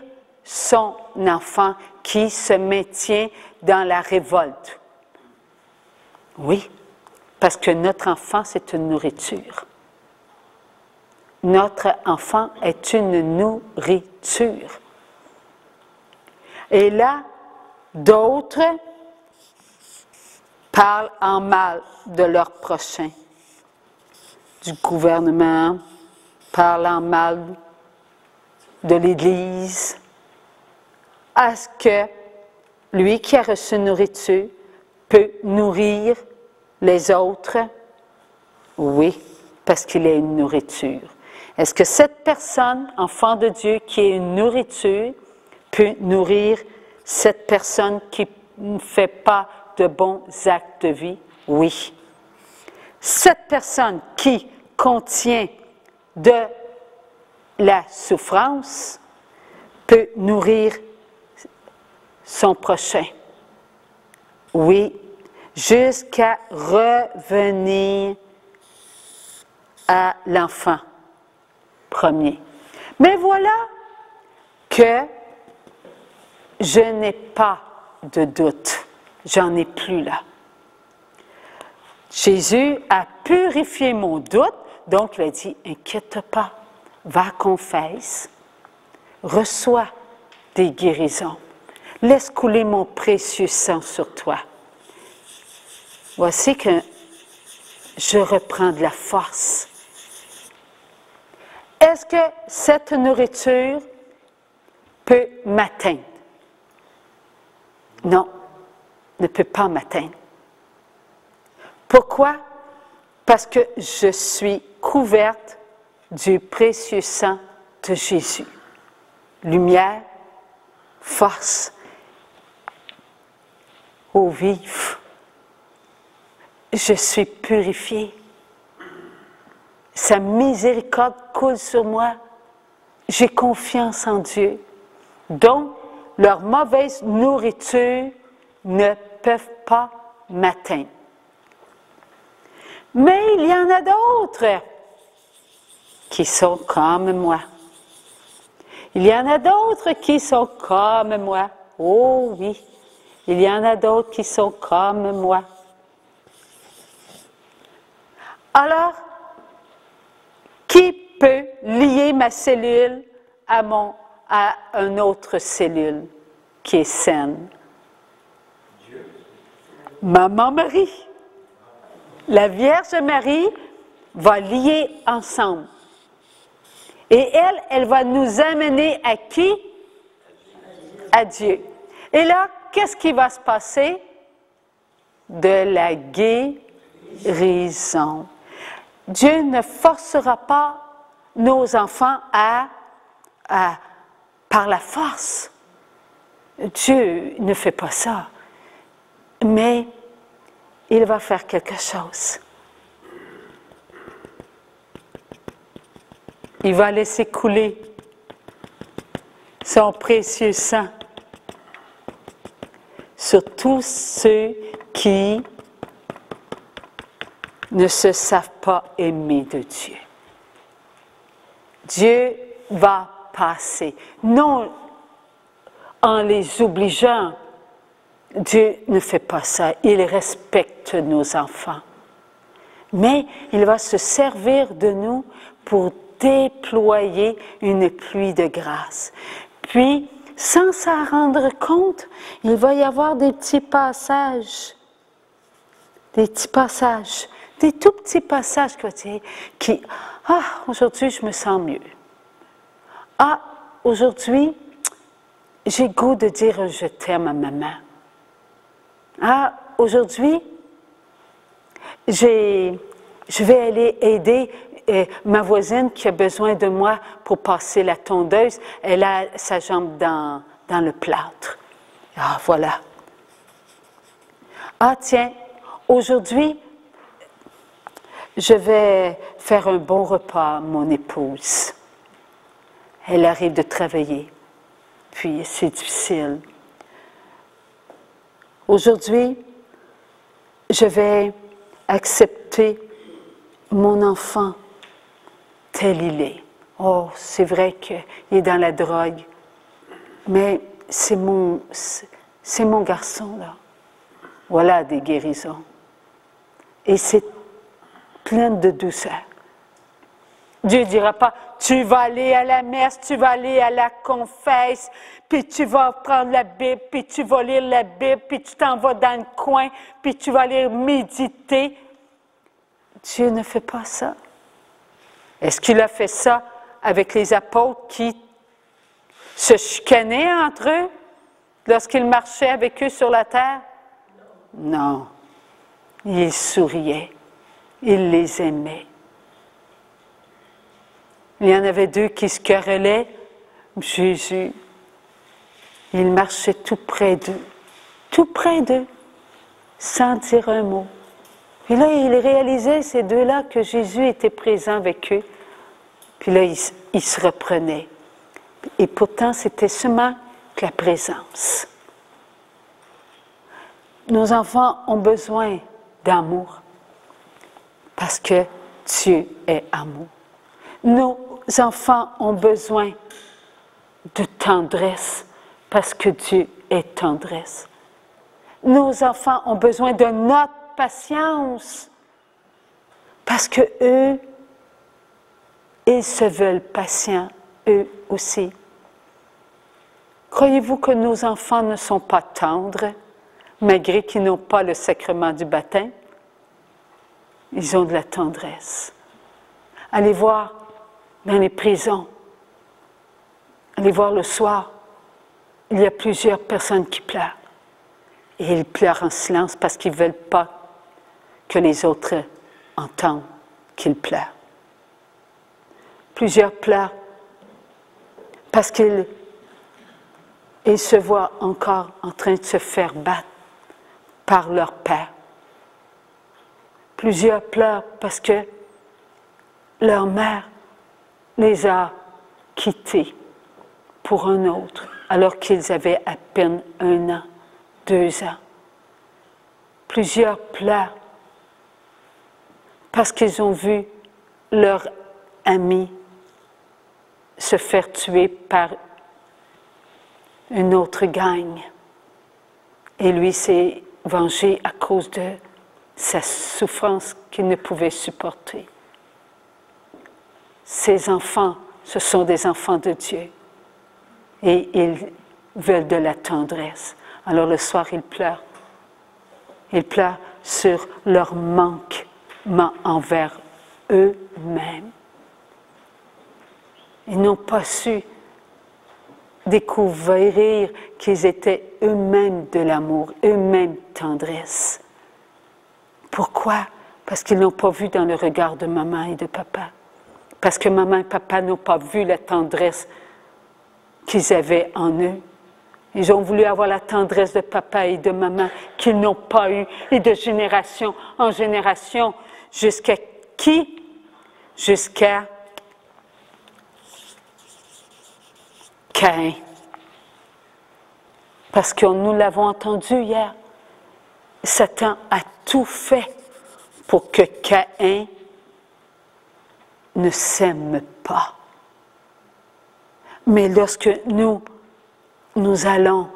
son enfant qui se maintient dans la révolte? Oui, parce que notre enfant, c'est une nourriture. Notre enfant est une nourriture. Et là, d'autres parlent en mal de leur prochain, du gouvernement, parlent en mal de l'Église. Est-ce que lui qui a reçu nourriture peut nourrir les autres? Oui, parce qu'il est une nourriture. Est-ce que cette personne, enfant de Dieu, qui est une nourriture, peut nourrir cette personne qui ne fait pas de bons actes de vie? Oui. Cette personne qui contient de la souffrance peut nourrir son prochain. Oui, jusqu'à revenir à l'enfant premier. Mais voilà que je n'ai pas de doute. J'en ai plus là. Jésus a purifié mon doute, donc il a dit, inquiète pas, va confesse, reçois des guérisons, laisse couler mon précieux sang sur toi. Voici que je reprends de la force. Est-ce que cette nourriture peut m'atteindre? Non, ne peut pas m'atteindre. Pourquoi? Parce que je suis couverte du précieux sang de Jésus. Lumière, force, eau vive. Je suis purifiée. Sa miséricorde coule sur moi. J'ai confiance en Dieu. Donc, leur mauvaise nourriture ne peuvent pas m'atteindre. Mais il y en a d'autres qui sont comme moi. Il y en a d'autres qui sont comme moi. Oh oui, il y en a d'autres qui sont comme moi. Alors, qui peut lier ma cellule à une autre cellule qui est saine? Dieu. Maman Marie. La Vierge Marie va lier ensemble. Et elle va nous amener à qui? À Dieu. Et là, qu'est-ce qui va se passer? De la guérison. Dieu ne forcera pas nos enfants par la force. Dieu ne fait pas ça. Mais il va faire quelque chose. Il va laisser couler son précieux sang sur tous ceux qui ne se savent pas aimer de Dieu. Dieu va passer, non en les obligeant. Dieu ne fait pas ça, il respecte nos enfants. Mais il va se servir de nous pour déployer une pluie de grâce. Puis, sans s'en rendre compte, il va y avoir des petits passages, des tout petits passages qui aujourd'hui je me sens mieux. Ah, aujourd'hui, j'ai goût de dire je t'aime à maman. Ah, aujourd'hui, je vais aller aider ma voisine qui a besoin de moi pour passer la tondeuse. Elle a sa jambe dans le plâtre. Ah, voilà. Ah, tiens, aujourd'hui, je vais faire un bon repas à mon épouse. Elle arrive de travailler, puis c'est difficile. Aujourd'hui, je vais accepter mon enfant tel il est. Oh, c'est vrai qu'il est dans la drogue, mais c'est mon garçon, là. Voilà des guérisons. Et c'est plein de douceur. Dieu ne dira pas, tu vas aller à la messe, tu vas aller à la confesse, puis tu vas prendre la Bible, puis tu vas lire la Bible, puis tu t'en vas dans le coin, puis tu vas aller méditer. Dieu ne fait pas ça. Est-ce qu'il a fait ça avec les apôtres qui se chicanaient entre eux lorsqu'il marchait avec eux sur la terre? Non. Il souriait. Il les aimait. Il y en avait deux qui se querellaient. Jésus, il marchait tout près d'eux, sans dire un mot. Puis là, il réalisait, ces deux-là, que Jésus était présent avec eux. Puis là, il se reprenait. Et pourtant, c'était seulement que la présence. Nos enfants ont besoin d'amour, parce que Dieu est amour. Nos enfants ont besoin de tendresse, parce que Dieu est tendresse. Nos enfants ont besoin de notre patience, parce que eux, ils se veulent patients, eux aussi. Croyez-vous que nos enfants ne sont pas tendres, malgré qu'ils n'ont pas le sacrement du baptême? Ils ont de la tendresse. Allez voir dans les prisons, allez voir le soir, il y a plusieurs personnes qui pleurent. Et ils pleurent en silence parce qu'ils ne veulent pas que les autres entendent qu'ils pleurent. Plusieurs pleurent parce qu'ils se voient encore en train de se faire battre par leur père. Plusieurs pleurent parce que leur mère les a quittés pour un autre, alors qu'ils avaient à peine 1 an, 2 ans. Plusieurs pleurent parce qu'ils ont vu leur ami se faire tuer par une autre gang. Et lui s'est vengé à cause de sa souffrance qu'il ne pouvait supporter. Ces enfants, ce sont des enfants de Dieu. Et ils veulent de la tendresse. Alors le soir, ils pleurent. Ils pleurent sur leur manquement envers eux-mêmes. Ils n'ont pas su découvrir qu'ils étaient eux-mêmes de l'amour, eux-mêmes tendresse. Pourquoi? Parce qu'ils n'ont pas vu dans le regard de maman et de papa. Parce que maman et papa n'ont pas vu la tendresse qu'ils avaient en eux. Ils ont voulu avoir la tendresse de papa et de maman qu'ils n'ont pas eu, et de génération en génération, jusqu'à qui? Jusqu'à Caïn. Parce que nous l'avons entendu hier, Satan a tout fait pour que Caïn ne s'aime pas. Mais lorsque nous allons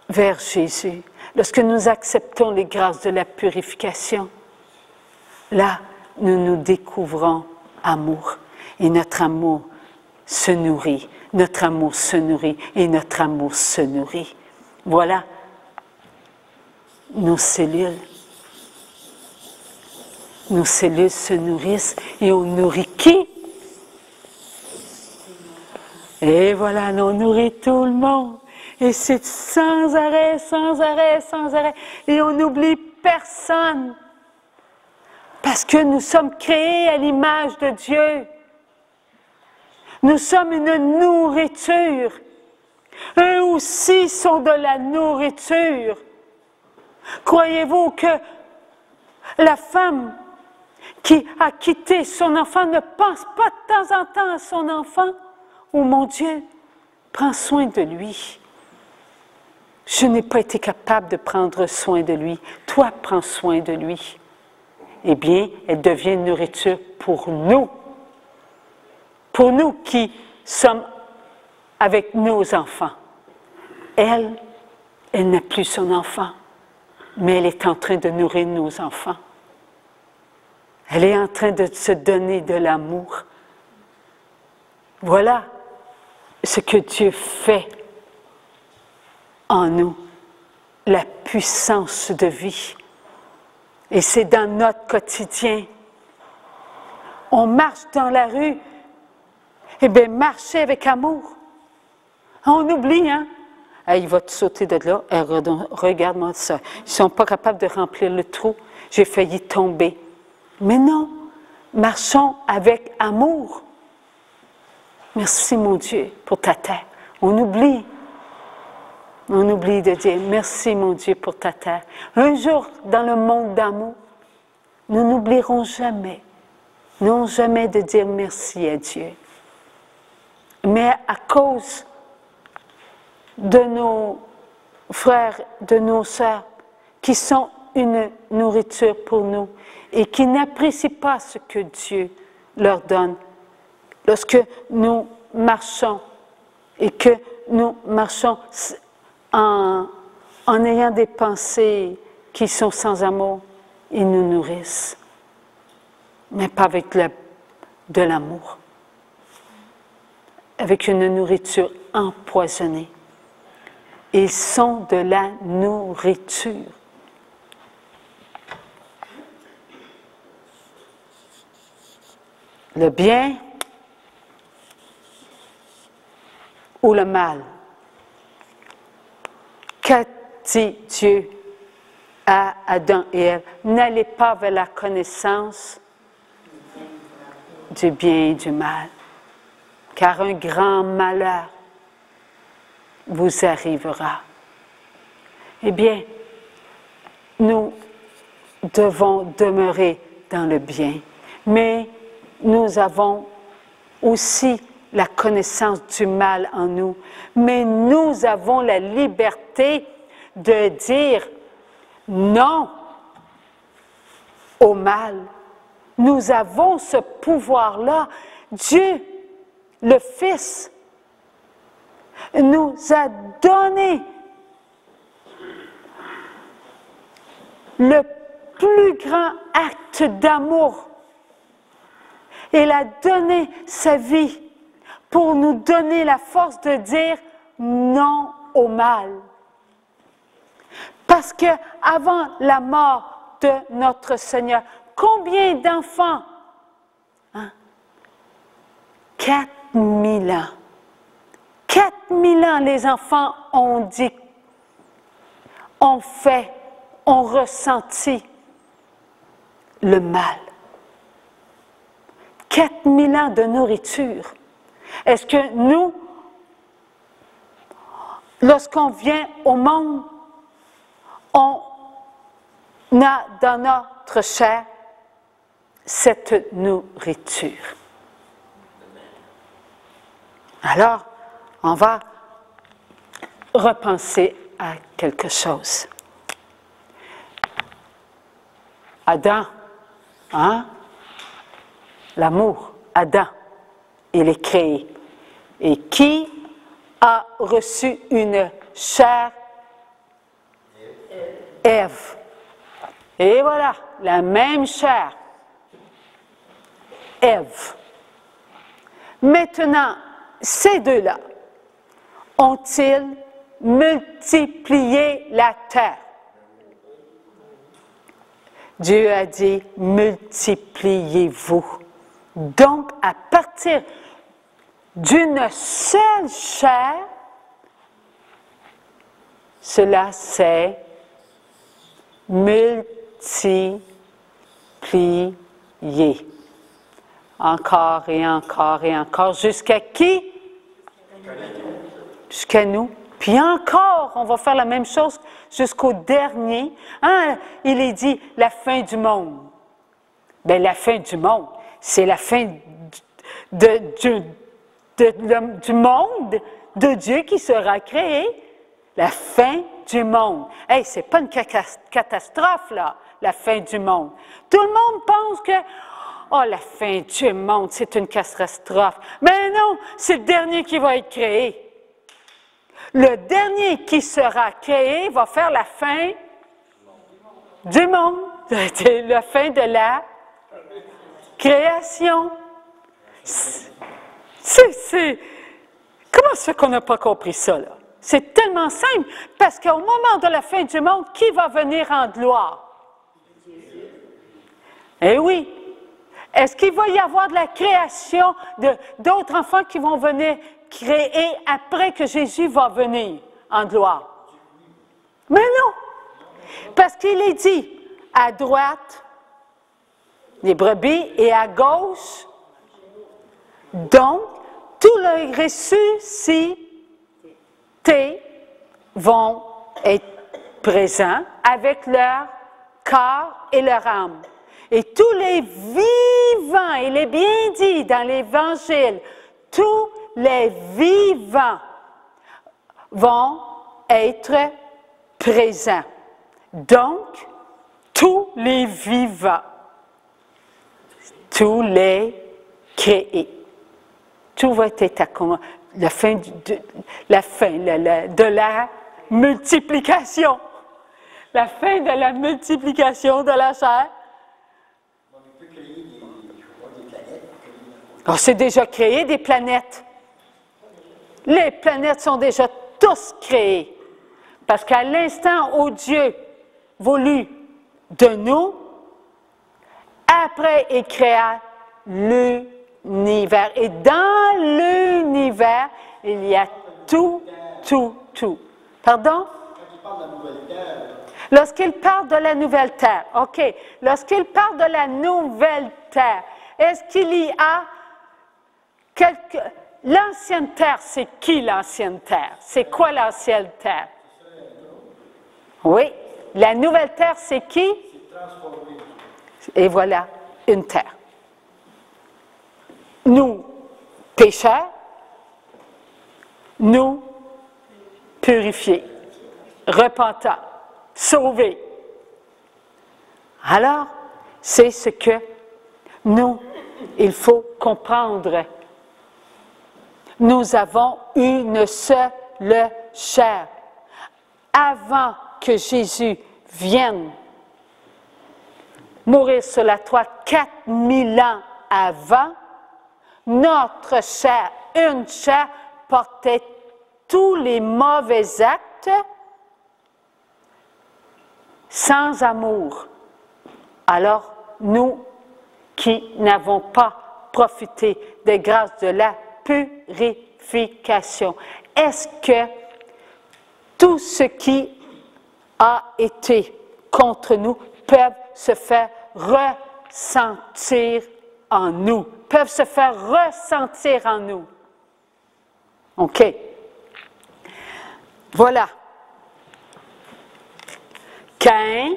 vers Jésus, lorsque nous acceptons les grâces de la purification, là, nous découvrons amour. Et notre amour se nourrit, notre amour se nourrit, et notre amour se nourrit. Voilà nos cellules. Nos cellules se nourrissent et on nourrit qui? Et voilà, on nourrit tout le monde. Et c'est sans arrêt, sans arrêt, sans arrêt. Et on n'oublie personne. Parce que nous sommes créés à l'image de Dieu. Nous sommes une nourriture. Eux aussi sont de la nourriture. Croyez-vous que la femme qui a quitté son enfant ne pense pas de temps en temps à son enfant? Oh mon Dieu, prends soin de lui. Je n'ai pas été capable de prendre soin de lui. Toi, prends soin de lui. Eh bien, elle devient une nourriture pour nous. Pour nous qui sommes avec nos enfants. Elle n'a plus son enfant, mais elle est en train de nourrir nos enfants. Elle est en train de se donner de l'amour. Voilà ce que Dieu fait en nous, la puissance de vie. Et c'est dans notre quotidien. On marche dans la rue, eh bien, marcher avec amour. On oublie, hein? Hey, il va te sauter de là. Hey, regarde-moi ça. Ils ne sont pas capables de remplir le trou. J'ai failli tomber. Mais non, marchons avec amour. Merci, mon Dieu, pour ta terre. On oublie de dire merci, mon Dieu, pour ta terre. Un jour, dans le monde d'amour, nous n'oublierons jamais, non jamais de dire merci à Dieu. Mais à cause de nos frères, de nos sœurs, qui sont une nourriture pour nous et qui n'apprécient pas ce que Dieu leur donne, lorsque nous marchons et que nous marchons en ayant des pensées qui sont sans amour, ils nous nourrissent, mais pas avec de l'amour, avec une nourriture empoisonnée. Ils sont de la nourriture. Le bien ou le mal? Qu'a dit Dieu à Adam et Ève? N'allez pas vers la connaissance du bien et du mal, car un grand malheur vous arrivera. Eh bien, nous devons demeurer dans le bien, mais nous avons aussi la connaissance du mal en nous, mais nous avons la liberté de dire non au mal. Nous avons ce pouvoir-là. Dieu, le Fils, nous a donné le plus grand acte d'amour. Il a donné sa vie pour nous donner la force de dire non au mal. Parce que avant la mort de notre Seigneur, combien d'enfants? 4000 ans. 4000 ans, les enfants ont dit, ont fait, ont ressenti le mal. 4000 ans de nourriture. Est-ce que nous, lorsqu'on vient au monde, on a dans notre chair cette nourriture? Alors, on va repenser à quelque chose. Adam, hein? L'amour, Adam, il est créé. Et qui a reçu une chair? Ève. Et voilà, la même chair. Ève. Maintenant, ces deux-là ont-ils multiplié la terre? Dieu a dit, multipliez-vous. Donc, à partir d'une seule chair, cela s'est multiplié. Encore et encore et encore. Jusqu'à qui? Jusqu'à nous. Puis encore, on va faire la même chose jusqu'au dernier. Hein? Il est dit la fin du monde. Bien, la fin du monde, c'est la fin du monde de Dieu qui sera créé. La fin du monde. Hey, c'est pas une catastrophe, là, la fin du monde. Tout le monde pense que, oh, la fin du monde, c'est une catastrophe. Mais non, c'est le dernier qui va être créé. Le dernier qui sera créé va faire la fin du monde. C'est la fin de la création. Comment ça qu'on n'a pas compris ça, là? C'est tellement simple, parce qu'au moment de la fin du monde, qui va venir en gloire? Eh oui. Est-ce qu'il va y avoir de la création d'autres enfants qui vont venir créer après que Jésus va venir en gloire? Mais non! Parce qu'il est dit, à droite, les brebis, et à gauche, donc, tous les ressuscités vont être présents avec leur corps et leur âme. Et tous les vivants, il est bien dit dans l'Évangile, tous les vivants vont être présents. Donc, tous les vivants, tous les créés. Tout va être à la fin de la multiplication. La fin de la multiplication de la chair. On s'est déjà créé des planètes. Les planètes sont déjà tous créées. Parce qu'à l'instant où Dieu voulut de nous, après il créa l'univers. Et dans l'univers, il y a tout. Pardon? Lorsqu'il parle de la nouvelle terre, OK. Lorsqu'il parle de la nouvelle terre, est-ce qu'il y a l'ancienne terre, c'est qui l'ancienne terre? C'est quoi l'ancienne terre? Oui. La nouvelle terre, c'est qui? Et voilà, une terre. Nous, pécheurs, nous, purifiés, repentants, sauvés. Alors, c'est ce que nous, il faut comprendre. Nous avons une seule chair. Avant que Jésus vienne mourir sur la croix 4000 ans avant, notre chair, une chair, portait tous les mauvais actes sans amour. Alors, nous qui n'avons pas profité des grâces de la purification, est-ce que tout ce qui a été contre nous peuvent se faire ressentir en nous, peuvent se faire ressentir en nous. OK. Voilà. Caïn,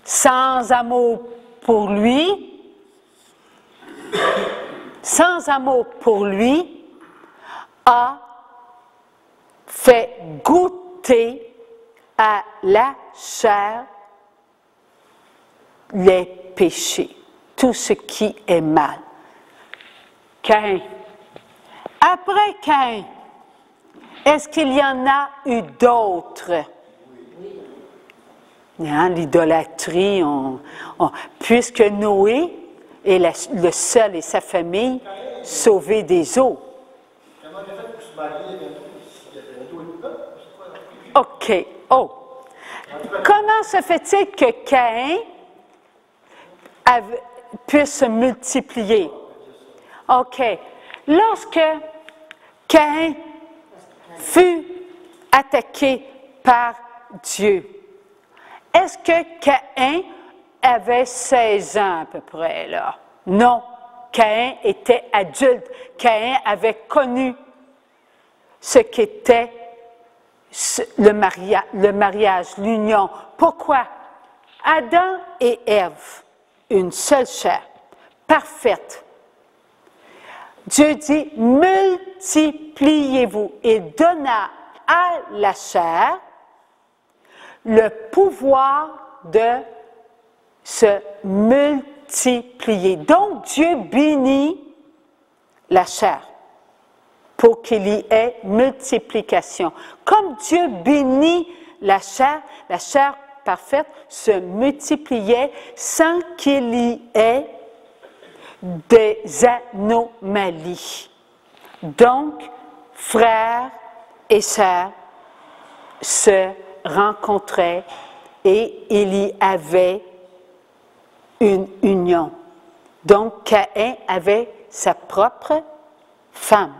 sans amour pour lui, a fait goûter à la chair les péchés, tout ce qui est mal. Caïn. Après Caïn, est-ce qu'il y en a eu d'autres? Hein, l'idolâtrie, puisque Noé est le seul et sa famille sauvés des eaux. OK. Oh. Comment se fait-il que Caïn puisse se multiplier? OK. Lorsque Caïn fut attaqué par Dieu, est-ce que Caïn avait 16 ans à peu près, là? Non. Caïn était adulte. Caïn avait connu ce qu'était le mariage, l'union. Pourquoi? Adam et Ève, une seule chair, parfaite. Dieu dit, multipliez-vous. Il donna à la chair le pouvoir de se multiplier. Donc, Dieu bénit la chair pour qu'il y ait multiplication. Comme Dieu bénit la chair parfaite se multipliait sans qu'il y ait des anomalies. Donc, frères et sœurs se rencontraient et il y avait une union. Donc, Caïn avait sa propre femme.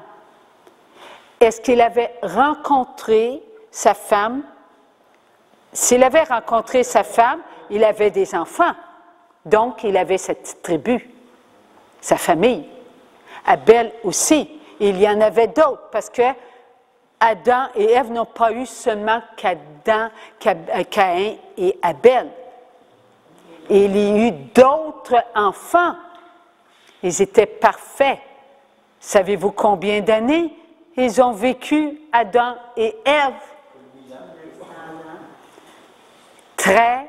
Est-ce qu'il avait rencontré sa femme? S'il avait rencontré sa femme, il avait des enfants. Donc, il avait cette tribu, sa famille. Abel aussi. Il y en avait d'autres parce que Adam et Ève n'ont pas eu seulement Caïn et Abel. Il y a eu d'autres enfants. Ils étaient parfaits. Savez-vous combien d'années ils ont vécu, Adam et Ève? Très,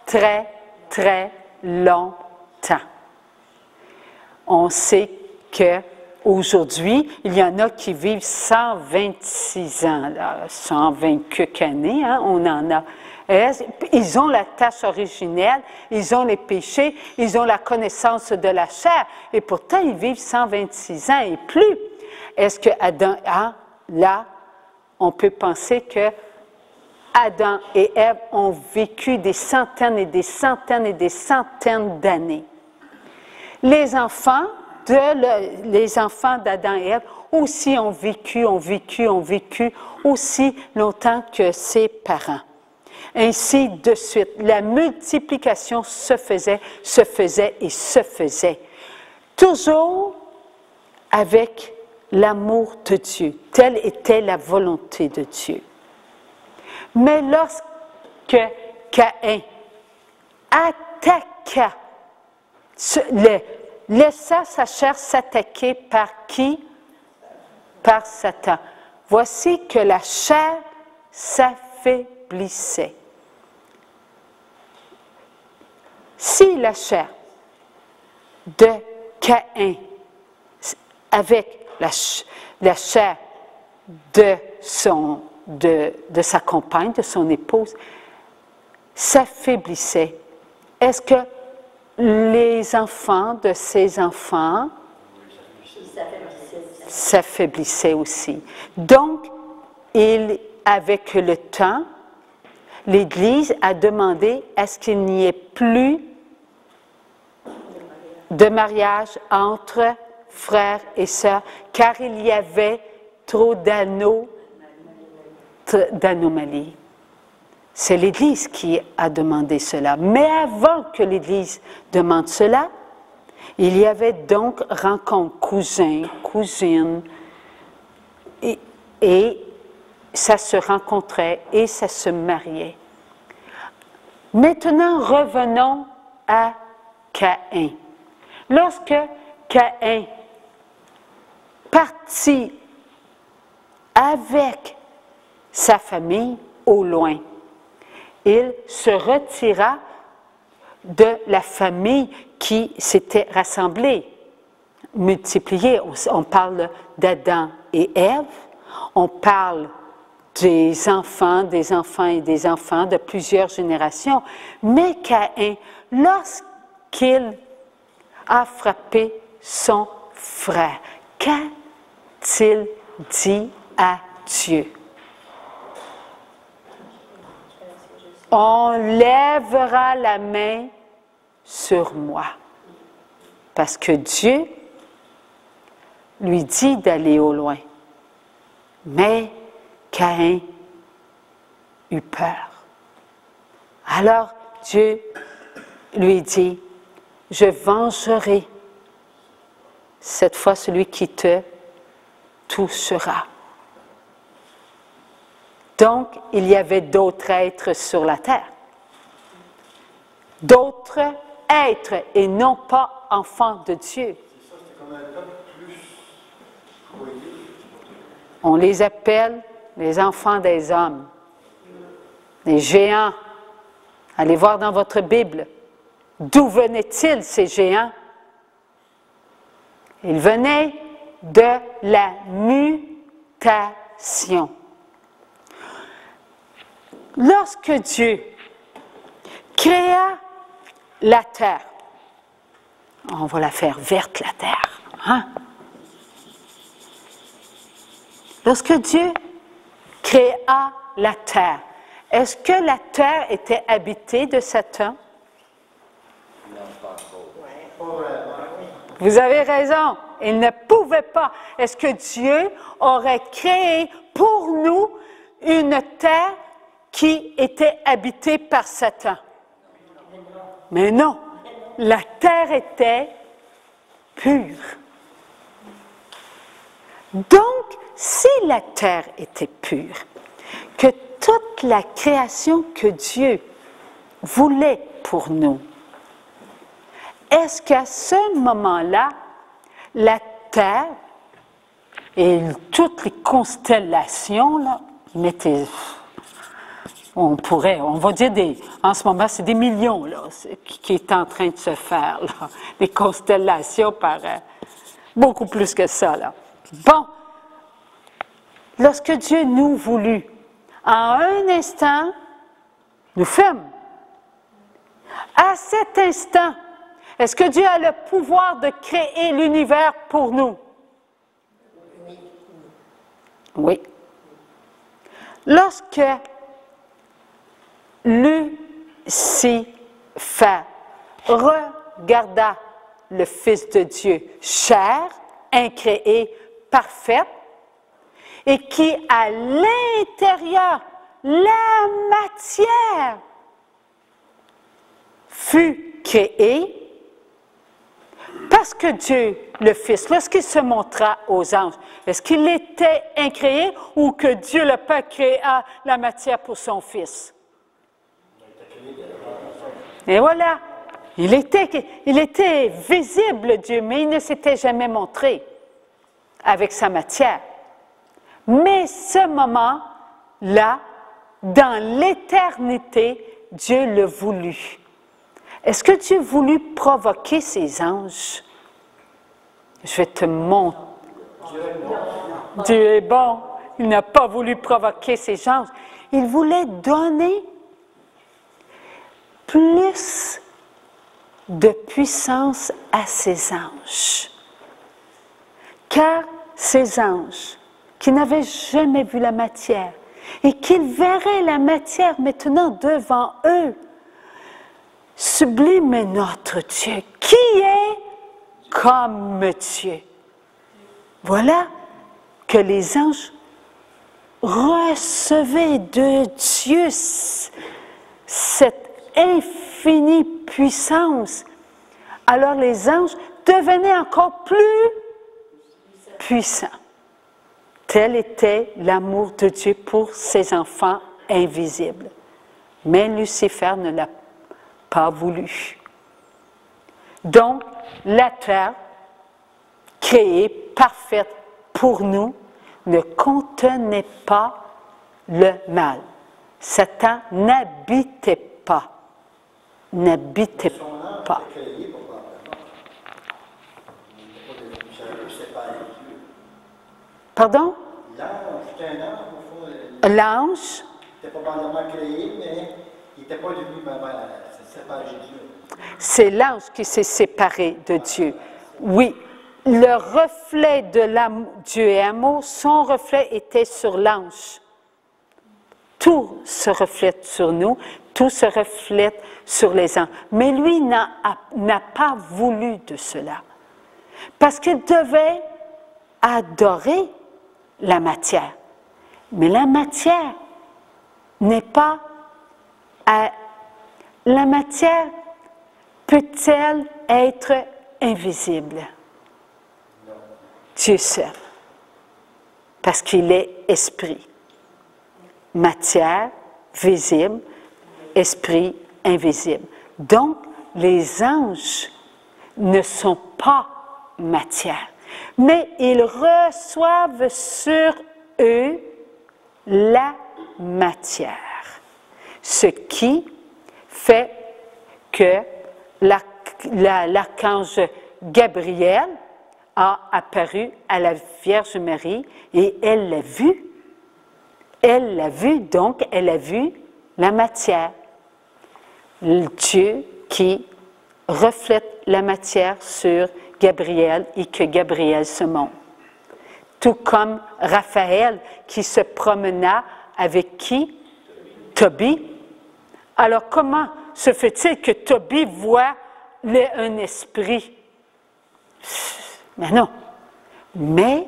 très, très longtemps. On sait qu'aujourd'hui, il y en a qui vivent 126 ans, là, 120 quelques années, hein, on en a. Ils ont la tâche originelle, ils ont les péchés, ils ont la connaissance de la chair, et pourtant ils vivent 126 ans et plus. Est-ce que Adam, là, on peut penser que Adam et Ève ont vécu des centaines et des centaines et des centaines d'années. Les enfants d'Adam et Ève aussi ont vécu aussi longtemps que ses parents. Ainsi de suite. La multiplication se faisait. Toujours avec l'amour de Dieu. Telle était la volonté de Dieu. Mais lorsque Caïn attaqua, laissa sa chair s'attaquer par qui? Par Satan. Voici que la chair s'affaiblissait. Si la chair de Caïn, avec la chair de sa compagne, de son épouse, s'affaiblissait, est-ce que les enfants de ses enfants s'affaiblissaient aussi? Donc, avec le temps, l'Église a demandé à ce qu'il n'y ait plus de mariage entre frères et sœurs, car il y avait trop d'anomalies. C'est l'Église qui a demandé cela. Mais avant que l'Église demande cela, il y avait donc rencontre cousin, cousine, et ça se rencontrait et ça se mariait. Maintenant, revenons à Caïn. Lorsque Caïn partit avec sa famille au loin. Il se retira de la famille qui s'était rassemblée, multipliée. On parle d'Adam et Ève, on parle des enfants et des enfants de plusieurs générations. Mais Caïn, lorsqu'il a frappé son frère, qu'a-t-il dit à Dieu? On lèvera la main sur moi. Parce que Dieu lui dit d'aller au loin. Mais Caïn eut peur. Alors Dieu lui dit, je vengerai cette fois celui qui te touchera. Donc, il y avait d'autres êtres sur la terre. D'autres êtres et non pas enfants de Dieu. On les appelle les enfants des hommes, les géants. Allez voir dans votre Bible. D'où venaient-ils ces géants? Ils venaient de la mutation. Lorsque Dieu créa la terre, on va la faire verte la terre, hein? Lorsque Dieu créa la terre, est-ce que la terre était habitée de Satan? Vous avez raison, il ne pouvait pas. Est-ce que Dieu aurait créé pour nous une terre qui était habitée par Satan? Mais non, la terre était pure. Donc, si la terre était pure, que toute la création que Dieu voulait pour nous, est-ce qu'à ce moment-là, la terre et toutes les constellations, là, on va dire en ce moment, c'est des millions là, qui est en train de se faire, là, des constellations par beaucoup plus que ça. Là. Bon, lorsque Dieu nous voulut, en un instant, nous fûmes. À cet instant, est-ce que Dieu a le pouvoir de créer l'univers pour nous? Oui. Lorsque Lucifer regarda le Fils de Dieu, chair, incréée, parfaite, et qui à l'intérieur, la matière, fut créée, parce que Dieu, le Fils, lorsqu'il se montra aux anges, est-ce qu'il était incréé ou que Dieu le Père créa la matière pour son Fils? Et voilà, il était visible, Dieu, mais il ne s'était jamais montré avec sa matière. Mais ce moment-là, dans l'éternité, Dieu le voulut. Est-ce que Dieu voulut provoquer ses anges? Je vais te montrer. Dieu est bon. Il n'a pas voulu provoquer ses anges. Il voulait donner plus de puissance à ses anges. Car ces anges, qui n'avaient jamais vu la matière, et qu'ils verraient la matière maintenant devant eux, sublime est notre Dieu, qui est comme Dieu. Voilà que les anges recevaient de Dieu cette infinie puissance. Alors les anges devenaient encore plus puissants. Tel était l'amour de Dieu pour ses enfants invisibles. Mais Lucifer ne l'a pas voulu. Donc, la terre, créée, parfaite pour nous, ne contenait pas le mal. Satan n'habitait pas. N'habitait pas. Pardon? L'ange n'était pas probablement créé, mais il n'était pas devenu séparé de Dieu. C'est l'ange qui s'est séparé de Dieu. Oui, le reflet de Dieu est amour, son reflet était sur l'ange. Tout se reflète sur nous, tout se reflète sur les anges. Mais lui n'a pas voulu de cela. Parce qu'il devait adorer la matière. Mais la matière n'est pas... la matière peut-elle être invisible? Dieu seul. Parce qu'il est esprit. Matière visible, esprit invisible. Donc, les anges ne sont pas matière, mais ils reçoivent sur eux la matière. Ce qui fait que l'archange Gabriel a apparu à la Vierge Marie et elle l'a vu. Elle l'a vu, donc elle a vu la matière. Le Dieu qui reflète la matière sur Gabriel et que Gabriel se montre. Tout comme Raphaël qui se promena avec qui? Tobie. Alors comment se fait-il que Tobie voit un esprit? Mais non. Mais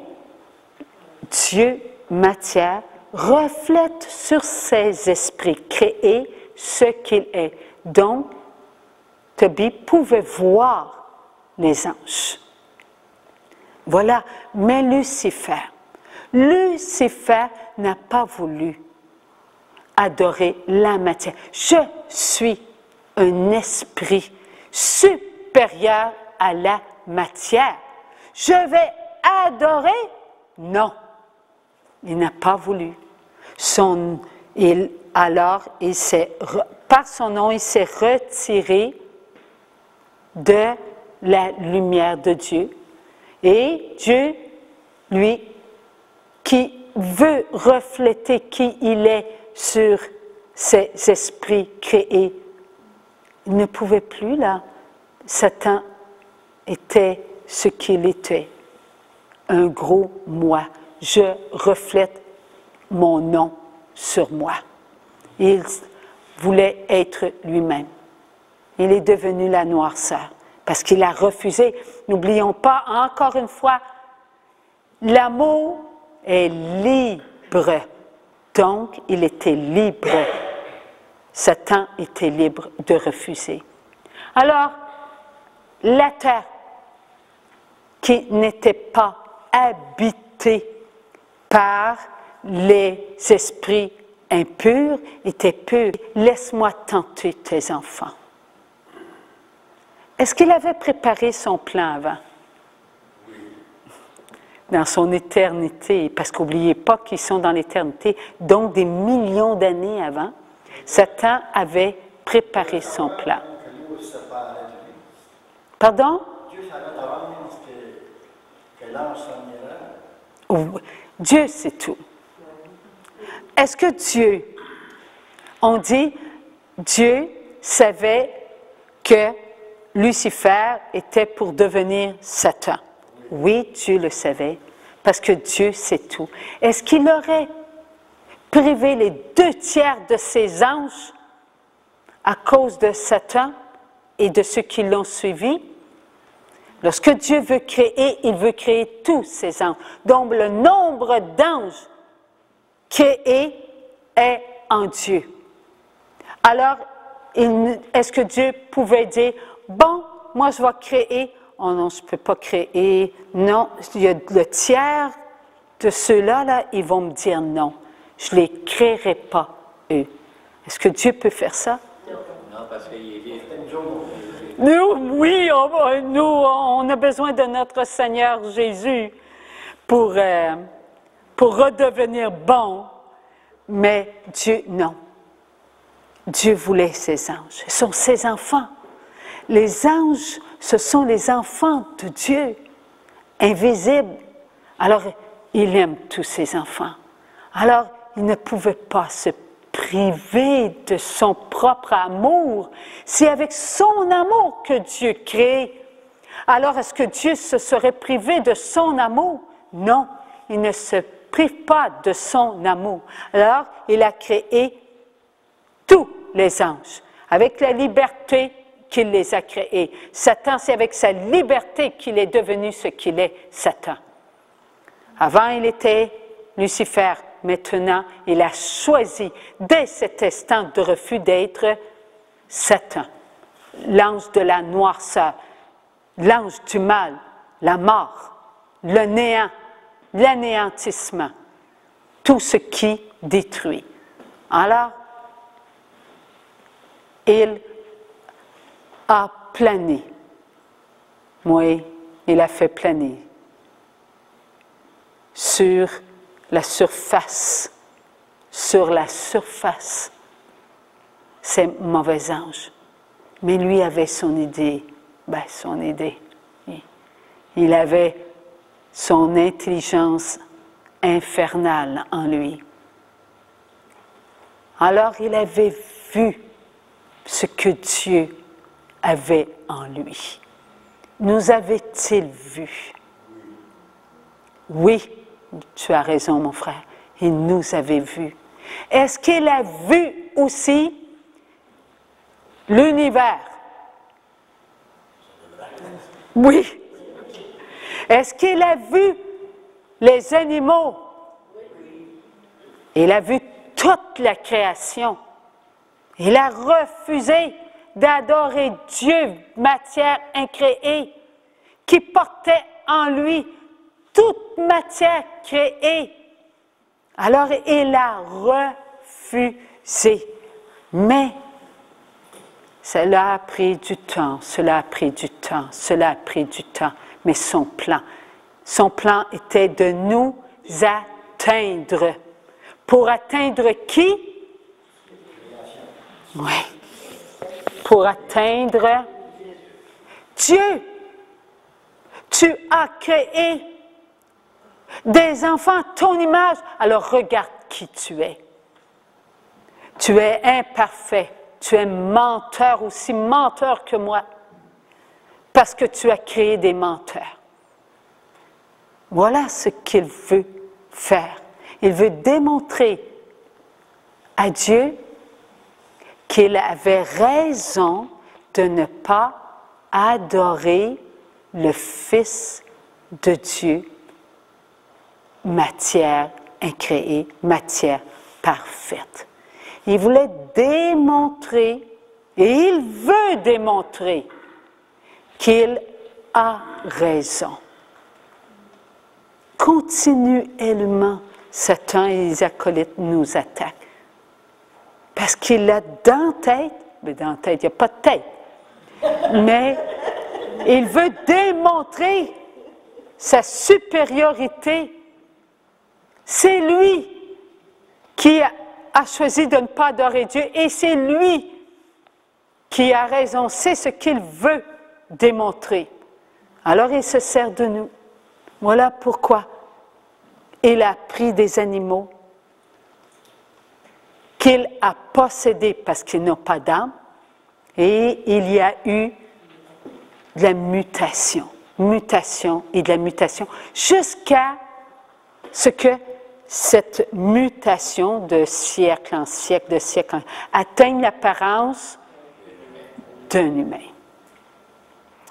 Dieu, matière, reflète sur ses esprits créés ce qu'il est. Donc, Tobie pouvait voir les anges. Voilà. Mais Lucifer n'a pas voulu adorer la matière. Je suis un esprit supérieur à la matière. Je vais adorer? Non. Il n'a pas voulu. Par son nom, il s'est retiré de la lumière de Dieu. Et Dieu, lui, qui veut refléter qui il est sur ces esprits créés, il ne pouvait plus là. Satan était ce qu'il était, un gros moi. Je reflète mon nom sur moi. Il voulait être lui-même. Il est devenu la noirceur parce qu'il a refusé. N'oublions pas, encore une fois, l'amour est libre. Donc, il était libre. Satan était libre de refuser. Alors, la terre qui n'était pas habitée par les esprits impurs était pure. Laisse-moi tenter tes enfants. Est-ce qu'il avait préparé son plan avant? Dans son éternité, parce qu'oubliez pas qu'ils sont dans l'éternité, donc des millions d'années avant, Satan avait préparé son plan. Pardon? Dieu savait d'avance que l'ange s'en irait. Dieu sait tout. Est-ce que Dieu, on dit, Dieu savait que Lucifer était pour devenir Satan? Oui, Dieu le savait, parce que Dieu sait tout. Est-ce qu'il aurait privé les 2/3 de ses anges à cause de Satan et de ceux qui l'ont suivi? Lorsque Dieu veut créer, il veut créer tous ses anges. Donc, le nombre d'anges créés est en Dieu. Alors, est-ce que Dieu pouvait dire, bon, moi je vais créer, oh non, je ne peux pas créer, non, il y a le tiers de ceux-là, là, ils vont me dire non, je ne les créerai pas, eux. Est-ce que Dieu peut faire ça? Non, parce qu'il est libre. Nous, oui, on a besoin de notre Seigneur Jésus pour redevenir bon, Mais Dieu, non. Dieu voulait ses anges. Ce sont ses enfants. Les anges, ce sont les enfants de Dieu, invisibles. Alors, il aime tous ses enfants. Alors, il ne pouvait pas se priver de son propre amour. C'est avec son amour que Dieu crée. Alors, est-ce que Dieu se serait privé de son amour? Non, il ne se prive pas de son amour. Alors, il a créé tous les anges, avec la liberté qu'il les a créés. Satan, c'est avec sa liberté qu'il est devenu ce qu'il est, Satan. Avant, il était Lucifer. Maintenant, il a choisi, dès cet instant de refus, d'être Satan, l'ange de la noirceur, l'ange du mal, la mort, le néant, l'anéantissement, tout ce qui détruit. Alors, il a plané. Oui, il a fait planer sur la surface, ces mauvais anges. Mais lui avait son idée, Il avait son intelligence infernale en lui. Alors il avait vu ce que Dieu avait en lui. Nous avait-il vu? Oui, tu as raison, mon frère. Il nous avait vus. Est-ce qu'il a vu aussi l'univers? Oui. Est-ce qu'il a vu les animaux? Il a vu toute la création. Il a refusé d'adorer Dieu, matière incréée, qui portait en lui toute matière créée. Alors il a refusé. Mais cela a pris du temps, Mais son plan était de nous atteindre. Pour atteindre qui? Oui. Pour atteindre Dieu. Tu as créé des enfants à ton image. Alors regarde qui tu es. Tu es imparfait. Tu es menteur, aussi menteur que moi. Parce que tu as créé des menteurs. Voilà ce qu'il veut faire. Il veut démontrer à Dieu qu'il avait raison de ne pas adorer le Fils de Dieu, matière incréée, matière parfaite. Il voulait démontrer, et il veut démontrer, qu'il a raison. Continuellement, Satan et les acolytes nous attaquent. Parce qu'il a dans la tête, mais dans la tête, il n'y a pas de tête, mais il veut démontrer sa supériorité. C'est lui qui a choisi de ne pas adorer Dieu et c'est lui qui a raison. C'est ce qu'il veut démontrer. Alors il se sert de nous. Voilà pourquoi il a pris des animaux qu'il a possédés parce qu'ils n'ont pas d'âme et il y a eu de la mutation et de la mutation jusqu'à ce que cette mutation de siècle en siècle, atteigne l'apparence d'un humain.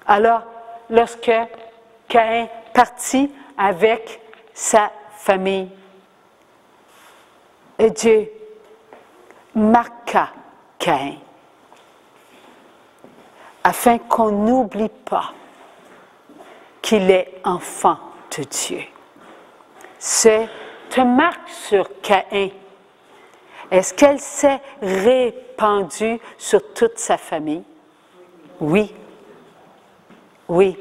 Alors, lorsque Caïn partit avec sa famille, et Dieu marqua Caïn, afin qu'on n'oublie pas qu'il est enfant de Dieu. Cette marque sur Caïn, est-ce qu'elle s'est répandue sur toute sa famille? Oui. Oui.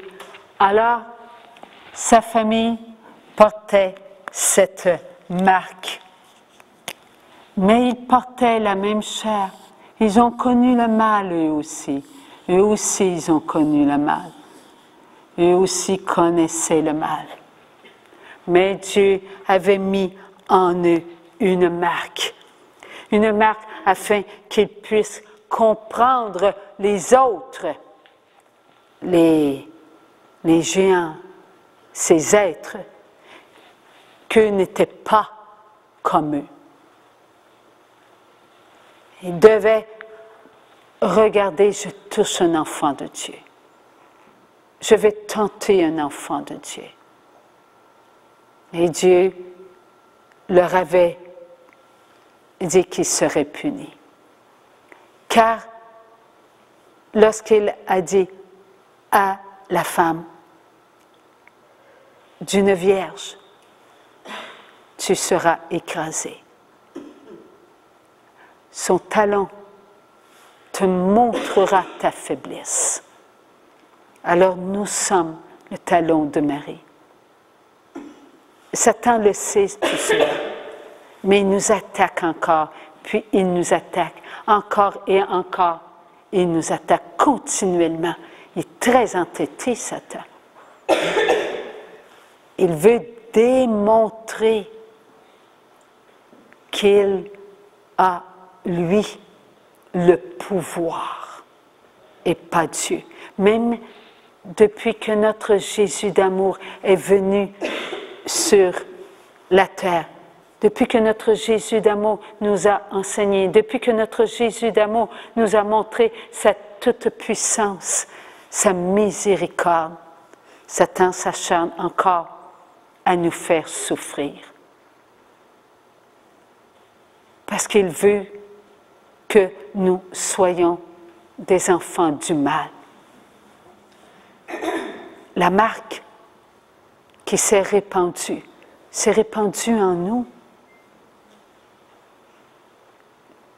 Alors, sa famille portait cette marque Mais ils portaient la même chair. Ils ont connu le mal, eux aussi. Eux aussi, ils ont connu le mal. Eux aussi connaissaient le mal. Mais Dieu avait mis en eux une marque afin qu'ils puissent comprendre les autres, les géants, ces êtres, qu'eux n'étaient pas comme eux. Ils devaient regarder, je touche un enfant de Dieu. Je vais tenter un enfant de Dieu. Et Dieu leur avait dit qu'ils seraient punis. Car lorsqu'il a dit à la femme, d'une vierge, tu seras écrasée. Son talon te montrera ta faiblesse. Alors nous sommes le talon de Marie. Satan le sait tout cela, mais il nous attaque encore, puis il nous attaque encore et encore. Il nous attaque continuellement. Il est très entêté, Satan. Il veut démontrer qu'il a, lui, le pouvoir et pas Dieu. Même depuis que notre Jésus d'amour est venu sur la terre, depuis que notre Jésus d'amour nous a enseigné, depuis que notre Jésus d'amour nous a montré sa toute-puissance, sa miséricorde, Satan s'acharne encore à nous faire souffrir. Parce qu'il veut que nous soyons des enfants du mal. La marque qui s'est répandue en nous.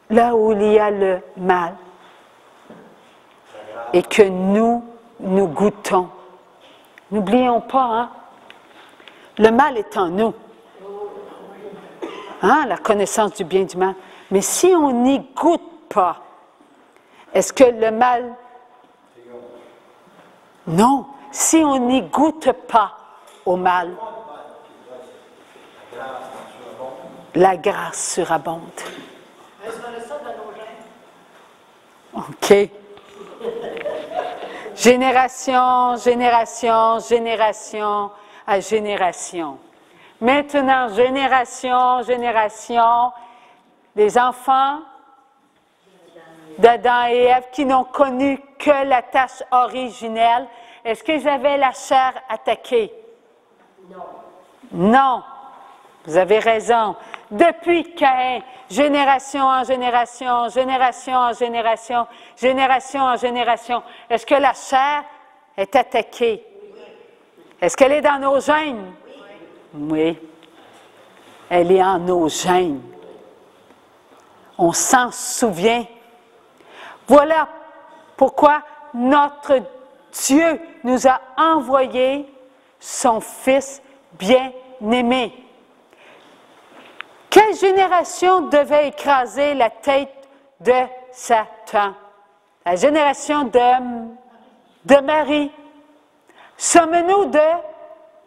Là où il y a le mal et que nous goûtons. N'oublions pas, hein, le mal est en nous. Hein, la connaissance du bien et du mal. Mais si on n'y goûte pas, est-ce que le mal... Non, si on n'y goûte pas au mal, la grâce surabonde. OK. Génération, génération, génération à génération. Maintenant, génération, génération, les enfants d'Adam et Ève qui n'ont connu que la tâche originelle, est-ce qu'ils avaient la chair attaquée? Non. Non. Vous avez raison. Depuis Caïn, génération en génération, génération en génération, génération en génération, est-ce que la chair est attaquée? Est-ce qu'elle est dans nos gènes? Oui. Elle est en nos gènes. On s'en souvient. Voilà pourquoi notre Dieu nous a envoyé son Fils bien-aimé. Quelle génération devait écraser la tête de Satan? La génération de Marie. Sommes-nous de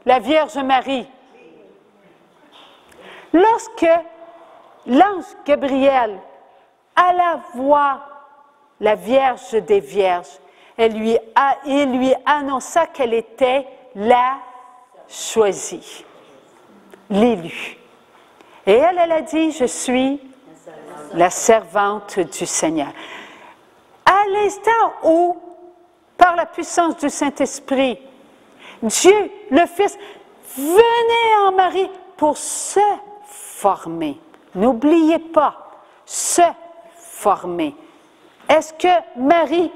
la Vierge Marie? Lorsque l'ange Gabriel alla voir la Vierge des Vierges, il lui annonça qu'elle était la choisie, l'élue. Et elle a dit, je suis la servante du Seigneur. À l'instant où, par la puissance du Saint-Esprit, Dieu, le Fils, venait en Marie pour se former. N'oubliez pas, se former. Est-ce que Marie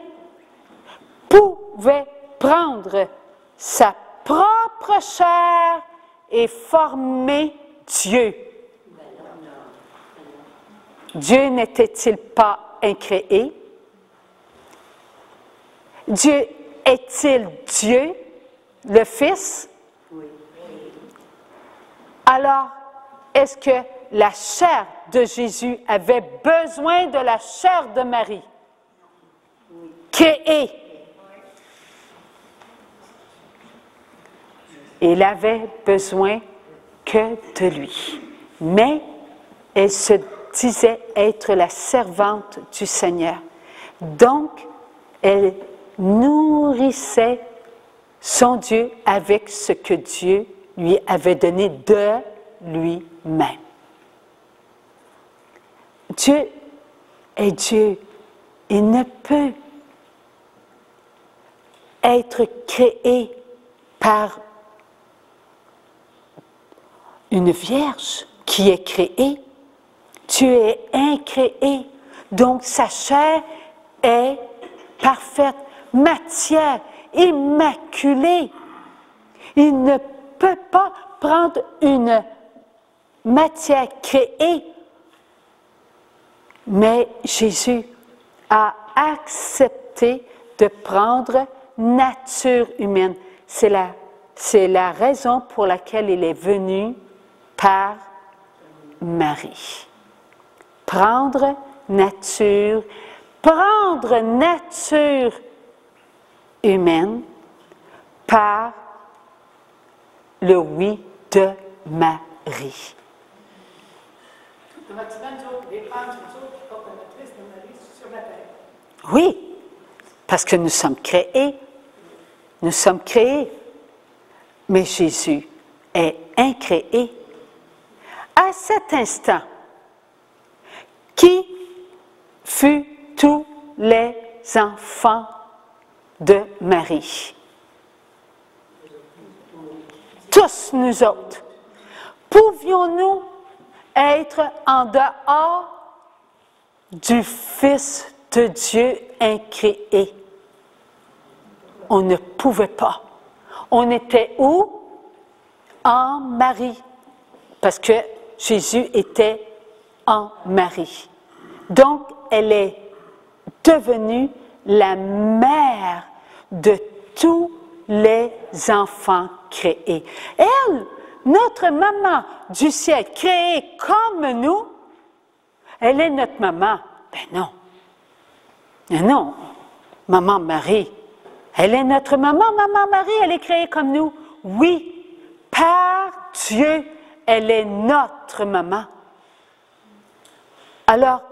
pouvait prendre sa propre chair et former Dieu? Dieu n'était-il pas incréé? Dieu est-il Dieu, le Fils? Oui. Alors, est-ce que la chair de Jésus avait besoin de la chair de Marie? Créée. Il avait besoin que de lui. Mais elle se disait être la servante du Seigneur. Donc, elle nourrissait son Dieu avec ce que Dieu lui avait donné de lui-même. Dieu est Dieu. Il ne peut être créé par une vierge qui est créée. Dieu est incréé. Donc, sa chair est parfaite, matière immaculée. Il ne peut pas prendre une matière créée, mais Jésus a accepté de prendre nature humaine. C'est la raison pour laquelle il est venu par Marie. Prendre nature humaine par le oui de Marie. Oui, parce que nous sommes créés. Nous sommes créés. Mais Jésus est incréé. À cet instant, qui fut tous les enfants de Marie? Tous nous autres. Pouvions-nous être en dehors du Fils de Dieu incréé? On ne pouvait pas. On était où? En Marie. Parce que Jésus était en Marie. Donc, elle est devenue la mère de tous les enfants créés. Elle, notre maman du ciel, créée comme nous, elle est notre maman. Ben non. Ben non. Maman Marie, elle est notre maman. Maman Marie, elle est créée comme nous. Oui, par Dieu, elle est notre maman. Alors,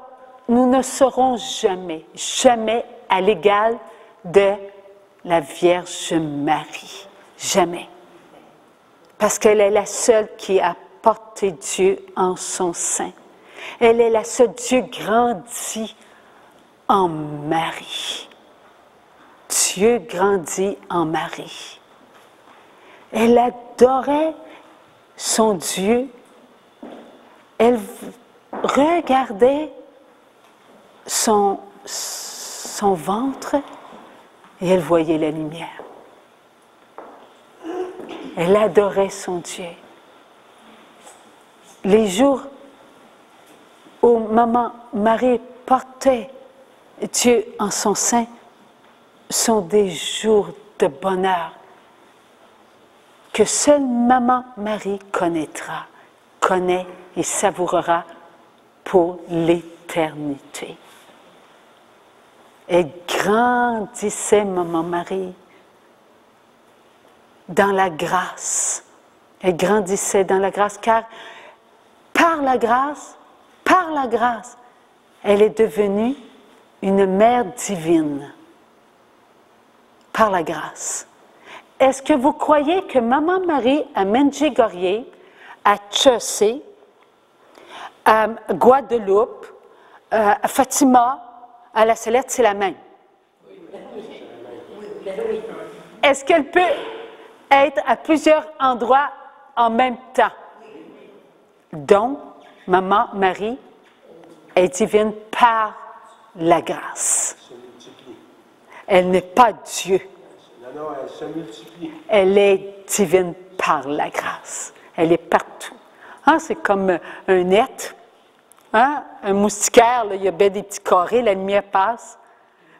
nous ne serons jamais, jamais à l'égal de la Vierge Marie. Jamais. Parce qu'elle est la seule qui a porté Dieu en son sein. Elle est la seule. Dieu grandit en Marie. Dieu grandit en Marie. Elle adorait son Dieu. Elle regardait son ventre et elle voyait la lumière. Elle adorait son Dieu. Les jours où maman Marie portait Dieu en son sein sont des jours de bonheur que seule maman Marie connaît et savourera pour l'éternité. Elle grandissait, maman Marie, dans la grâce. Elle grandissait dans la grâce, car par la grâce, elle est devenue une mère divine. Par la grâce. Est-ce que vous croyez que maman Marie à Medjugorje, à Tchessé, à Guadeloupe, à Fatima, à la Salette, c'est la même? Est-ce qu'elle peut être à plusieurs endroits en même temps? Donc, maman Marie est divine par la grâce. Elle n'est pas Dieu. Non, elle se multiplie. Elle est divine par la grâce. Elle est partout. Hein, c'est comme un net. Hein? Un moustiquaire, là, il y a bien des petits carrés, la lumière passe.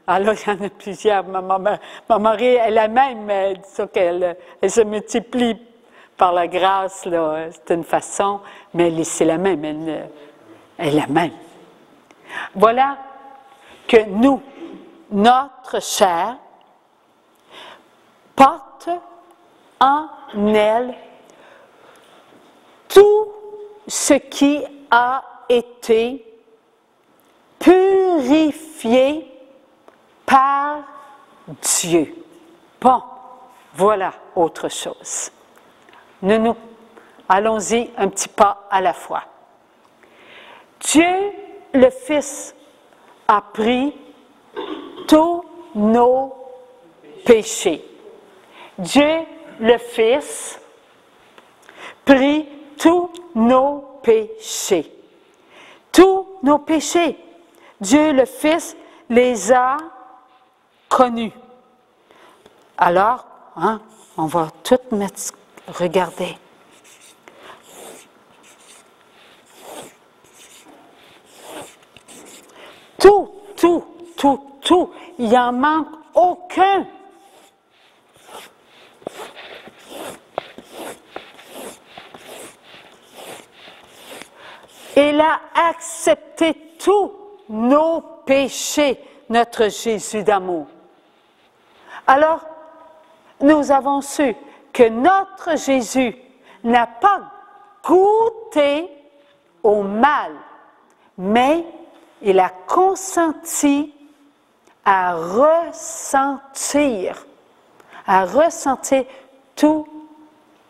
Alors, il y en a plusieurs. Maman Marie, elle a même, disons qu'elle se multiplie par la grâce, là, c'est une façon, mais c'est la même, elle est la même. Voilà que nous, notre chair, porte en elle tout ce qui a été purifié par Dieu. Bon, voilà autre chose. Nous allons-y un petit pas à la fois. Dieu, le Fils, a pris tous nos péchés. Dieu, le Fils, prit tous nos péchés. Tous nos péchés. Dieu, le Fils, les a connus. Alors, on va tout mettre, regarder. Tout. Il n'en manque aucun. Il a accepté tous nos péchés, notre Jésus d'amour. Alors, nous avons su que notre Jésus n'a pas goûté au mal, mais il a consenti à ressentir tous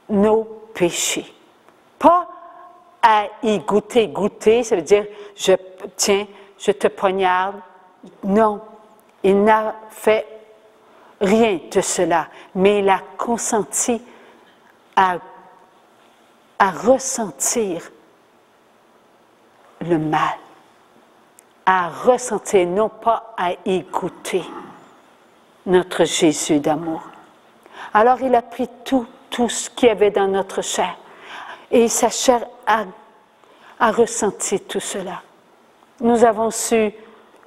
nos péchés. Pas à y goûter. Goûter, ça veut dire, je te poignarde. Non, il n'a fait rien de cela, mais il a consenti à ressentir le mal, à ressentir, non pas à y goûter, notre Jésus d'amour. Alors il a pris tout ce qu'il y avait dans notre chair, et sa chair a ressenti tout cela. Nous avons su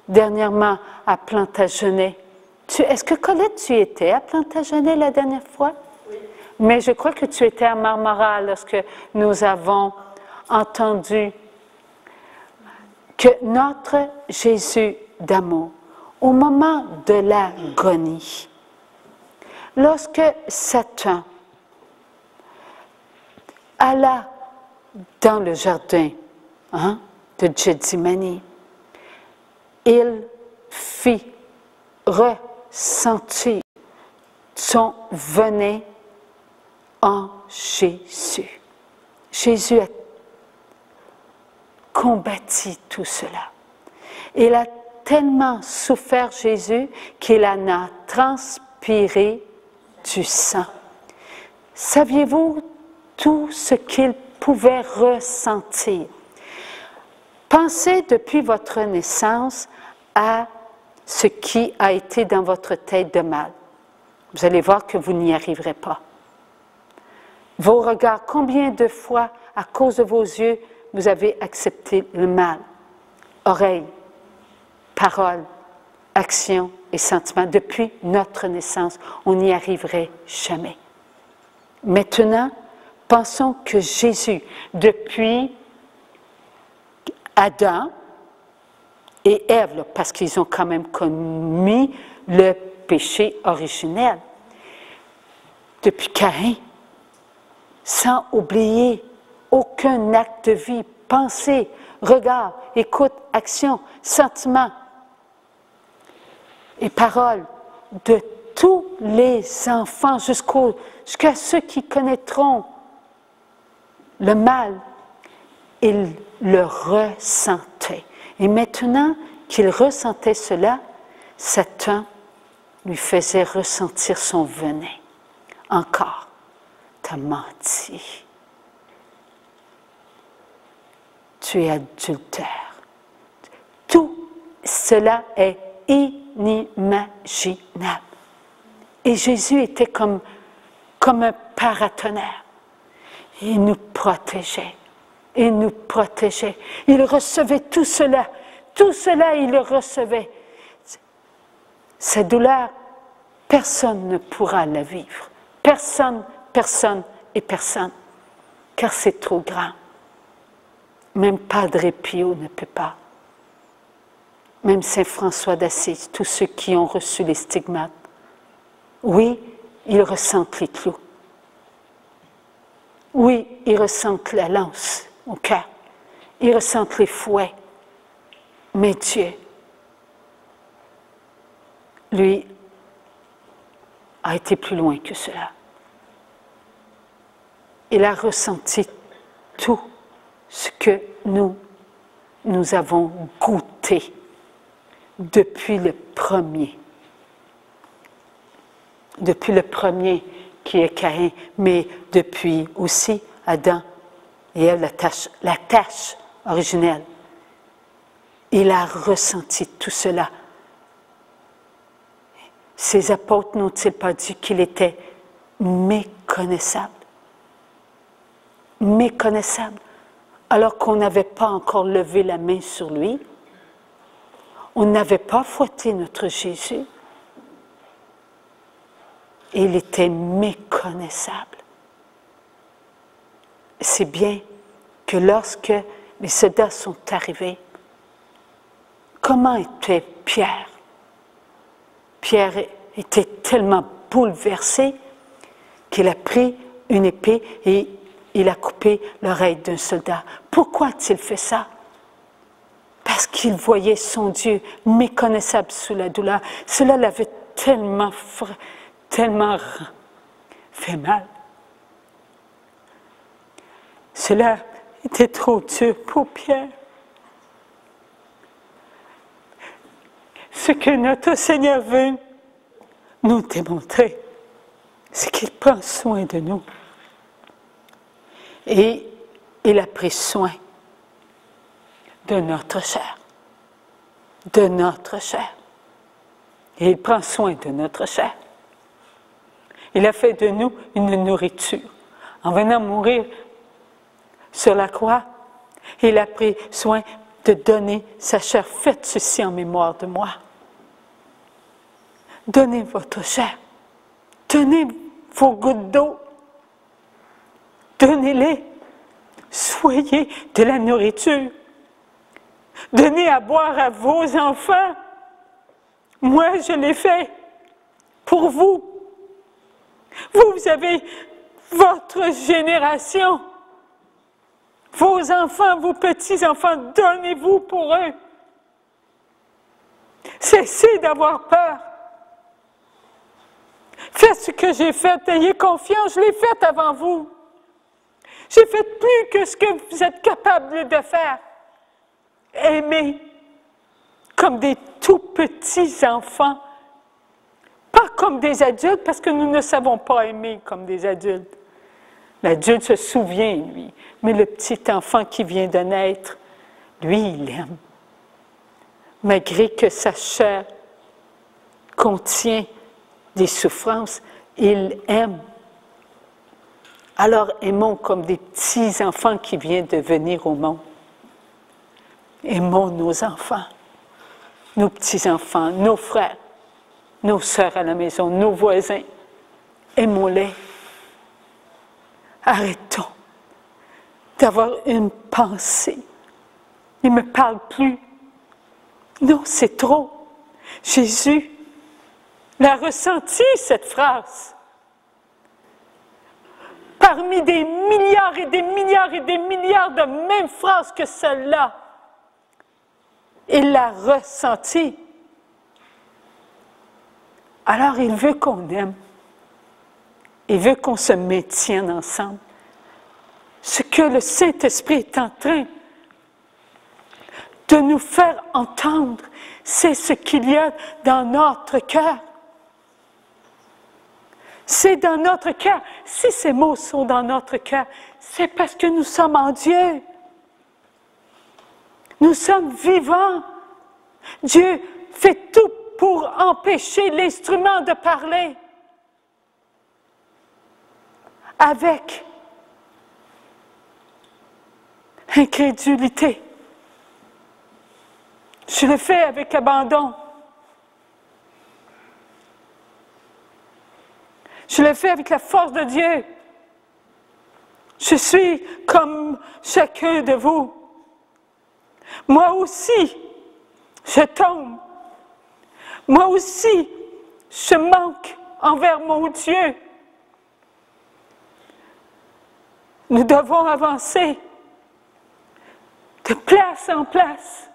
dernièrement à Plantagenet. Est-ce que Colette, tu étais à Plantagenet la dernière fois? Oui. Mais je crois que tu étais à Marmara lorsque nous avons entendu que notre Jésus d'amour, au moment de l'agonie, lorsque Satan alla dans le jardin de Gethsémani, il fit ressentir son venin en Jésus. Jésus a combattu tout cela. Il a tellement souffert, Jésus, qu'il en a transpiré du sang. Saviez-vous tout ce qu'il pouvait ressentir? Pensez depuis votre naissance à ce qui a été dans votre tête de mal. Vous allez voir que vous n'y arriverez pas. Vos regards, combien de fois, à cause de vos yeux, vous avez accepté le mal? Oreilles, paroles, actions et sentiments. Depuis notre naissance, on n'y arriverait jamais. Maintenant, pensons que Jésus, depuis Adam et Ève, parce qu'ils ont quand même commis le péché originel, depuis Caïn, sans oublier aucun acte de vie, pensée, regard, écoute, action, sentiment et parole de tous les enfants jusqu'à ceux qui connaîtront le mal, ils le ressentaient. Et maintenant qu'il ressentait cela, Satan lui faisait ressentir son venin. Encore, t'as menti. Tu es adultère. Tout cela est inimaginable. Et Jésus était comme un paratonnerre. Il nous protégeait. Il nous protégeait. Il recevait tout cela. Tout cela, il le recevait. Cette douleur, personne ne pourra la vivre. Personne et personne, car c'est trop grand. Même Padre Pio ne peut pas. Même Saint François d'Assise, tous ceux qui ont reçu les stigmates. Oui, ils ressentent les clous. Oui, ils ressentent la lance au cœur. Ils ressentent les fouets. Mais Dieu, lui, a été plus loin que cela. Il a ressenti tout ce que nous avons goûté depuis le premier. Depuis le premier qui est Caïn, mais depuis aussi Adam et Ève, la tâche originelle. Il a ressenti tout cela. Ces apôtres n'ont-ils pas dit qu'il était méconnaissable? Méconnaissable, alors qu'on n'avait pas encore levé la main sur lui. On n'avait pas fouetté notre Jésus. Et il était méconnaissable. C'est bien que lorsque les soldats sont arrivés, comment était Pierre? Pierre était tellement bouleversé qu'il a pris une épée et il a coupé l'oreille d'un soldat. Pourquoi a-t-il fait ça? Parce qu'il voyait son Dieu méconnaissable sous la douleur. Cela l'avait tellement fait mal. Cela était trop dur pour Pierre. Ce que notre Seigneur veut nous démontrer, c'est qu'il prend soin de nous. Et il a pris soin de notre chair. De notre chair. Et il prend soin de notre chair. Il a fait de nous une nourriture. En venant mourir sur la croix, il a pris soin de donner sa chair. Faites ceci en mémoire de moi. Donnez votre chair. Donnez vos gouttes d'eau. Donnez-les. Soyez de la nourriture. Donnez à boire à vos enfants. Moi, je l'ai fait pour vous. Vous avez votre génération. Vos enfants, vos petits-enfants, donnez-vous pour eux. Cessez d'avoir peur. Faites ce que j'ai fait, ayez confiance, je l'ai fait avant vous. J'ai fait plus que ce que vous êtes capable de faire. Aimez comme des tout petits enfants, pas comme des adultes, parce que nous ne savons pas aimer comme des adultes. L'adulte se souvient, lui, mais le petit enfant qui vient de naître, lui, il aime. Malgré que sa chair contient des souffrances, il aime. Alors aimons comme des petits enfants qui viennent de venir au monde. Aimons nos enfants, nos petits-enfants, nos frères, nos sœurs à la maison, nos voisins. Aimons-les. Arrêtons d'avoir une pensée. Il ne me parle plus. Non, c'est trop. Jésus l'a ressenti, cette phrase. Parmi des milliards et des milliards et des milliards de mêmes phrases que celle-là, il l'a ressenti. Alors, il veut qu'on aime. Il veut qu'on se maintienne ensemble. Ce que le Saint-Esprit est en train de nous faire entendre, c'est ce qu'il y a dans notre cœur. C'est dans notre cœur. Si ces mots sont dans notre cœur, c'est parce que nous sommes en Dieu. Nous sommes vivants. Dieu fait tout pour empêcher l'instrument de parler. Avec incrédulité. Je le fais avec abandon. Je le fais avec la force de Dieu. Je suis comme chacun de vous. Moi aussi, je tombe. Moi aussi, je manque envers mon Dieu. Nous devons avancer de place en place.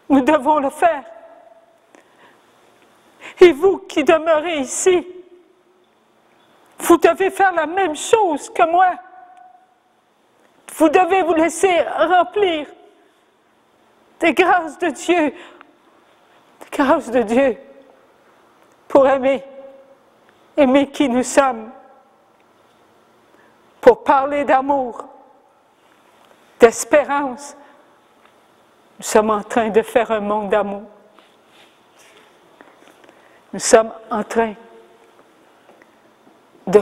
Nous devons le faire. Et vous qui demeurez ici, vous devez faire la même chose que moi. Vous devez vous laisser remplir des grâces de Dieu, pour aimer qui nous sommes, pour parler d'amour, d'espérance. Nous sommes en train de faire un monde d'amour. Nous sommes en train de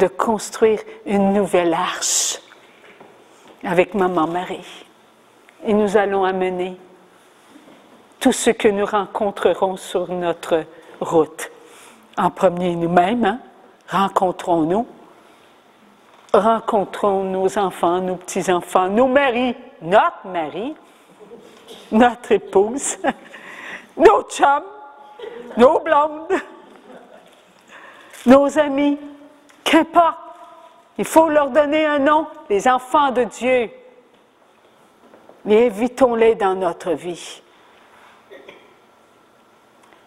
construire une nouvelle arche avec Maman Marie. Et nous allons amener tout ce que nous rencontrerons sur notre route. En premier, nous-mêmes, rencontrons-nous. Rencontrons nos enfants, nos petits-enfants, nos maris, notre épouse, nos chums, nos blondes, nos amis, qu'importe. Il faut leur donner un nom, les enfants de Dieu. Et invitons-les dans notre vie.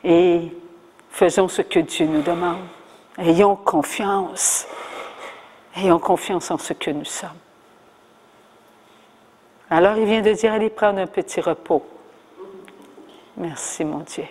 Et faisons ce que Dieu nous demande. Ayons confiance. Ayons confiance en ce que nous sommes. Alors il vient de dire, allez prendre un petit repos. Merci mon Dieu.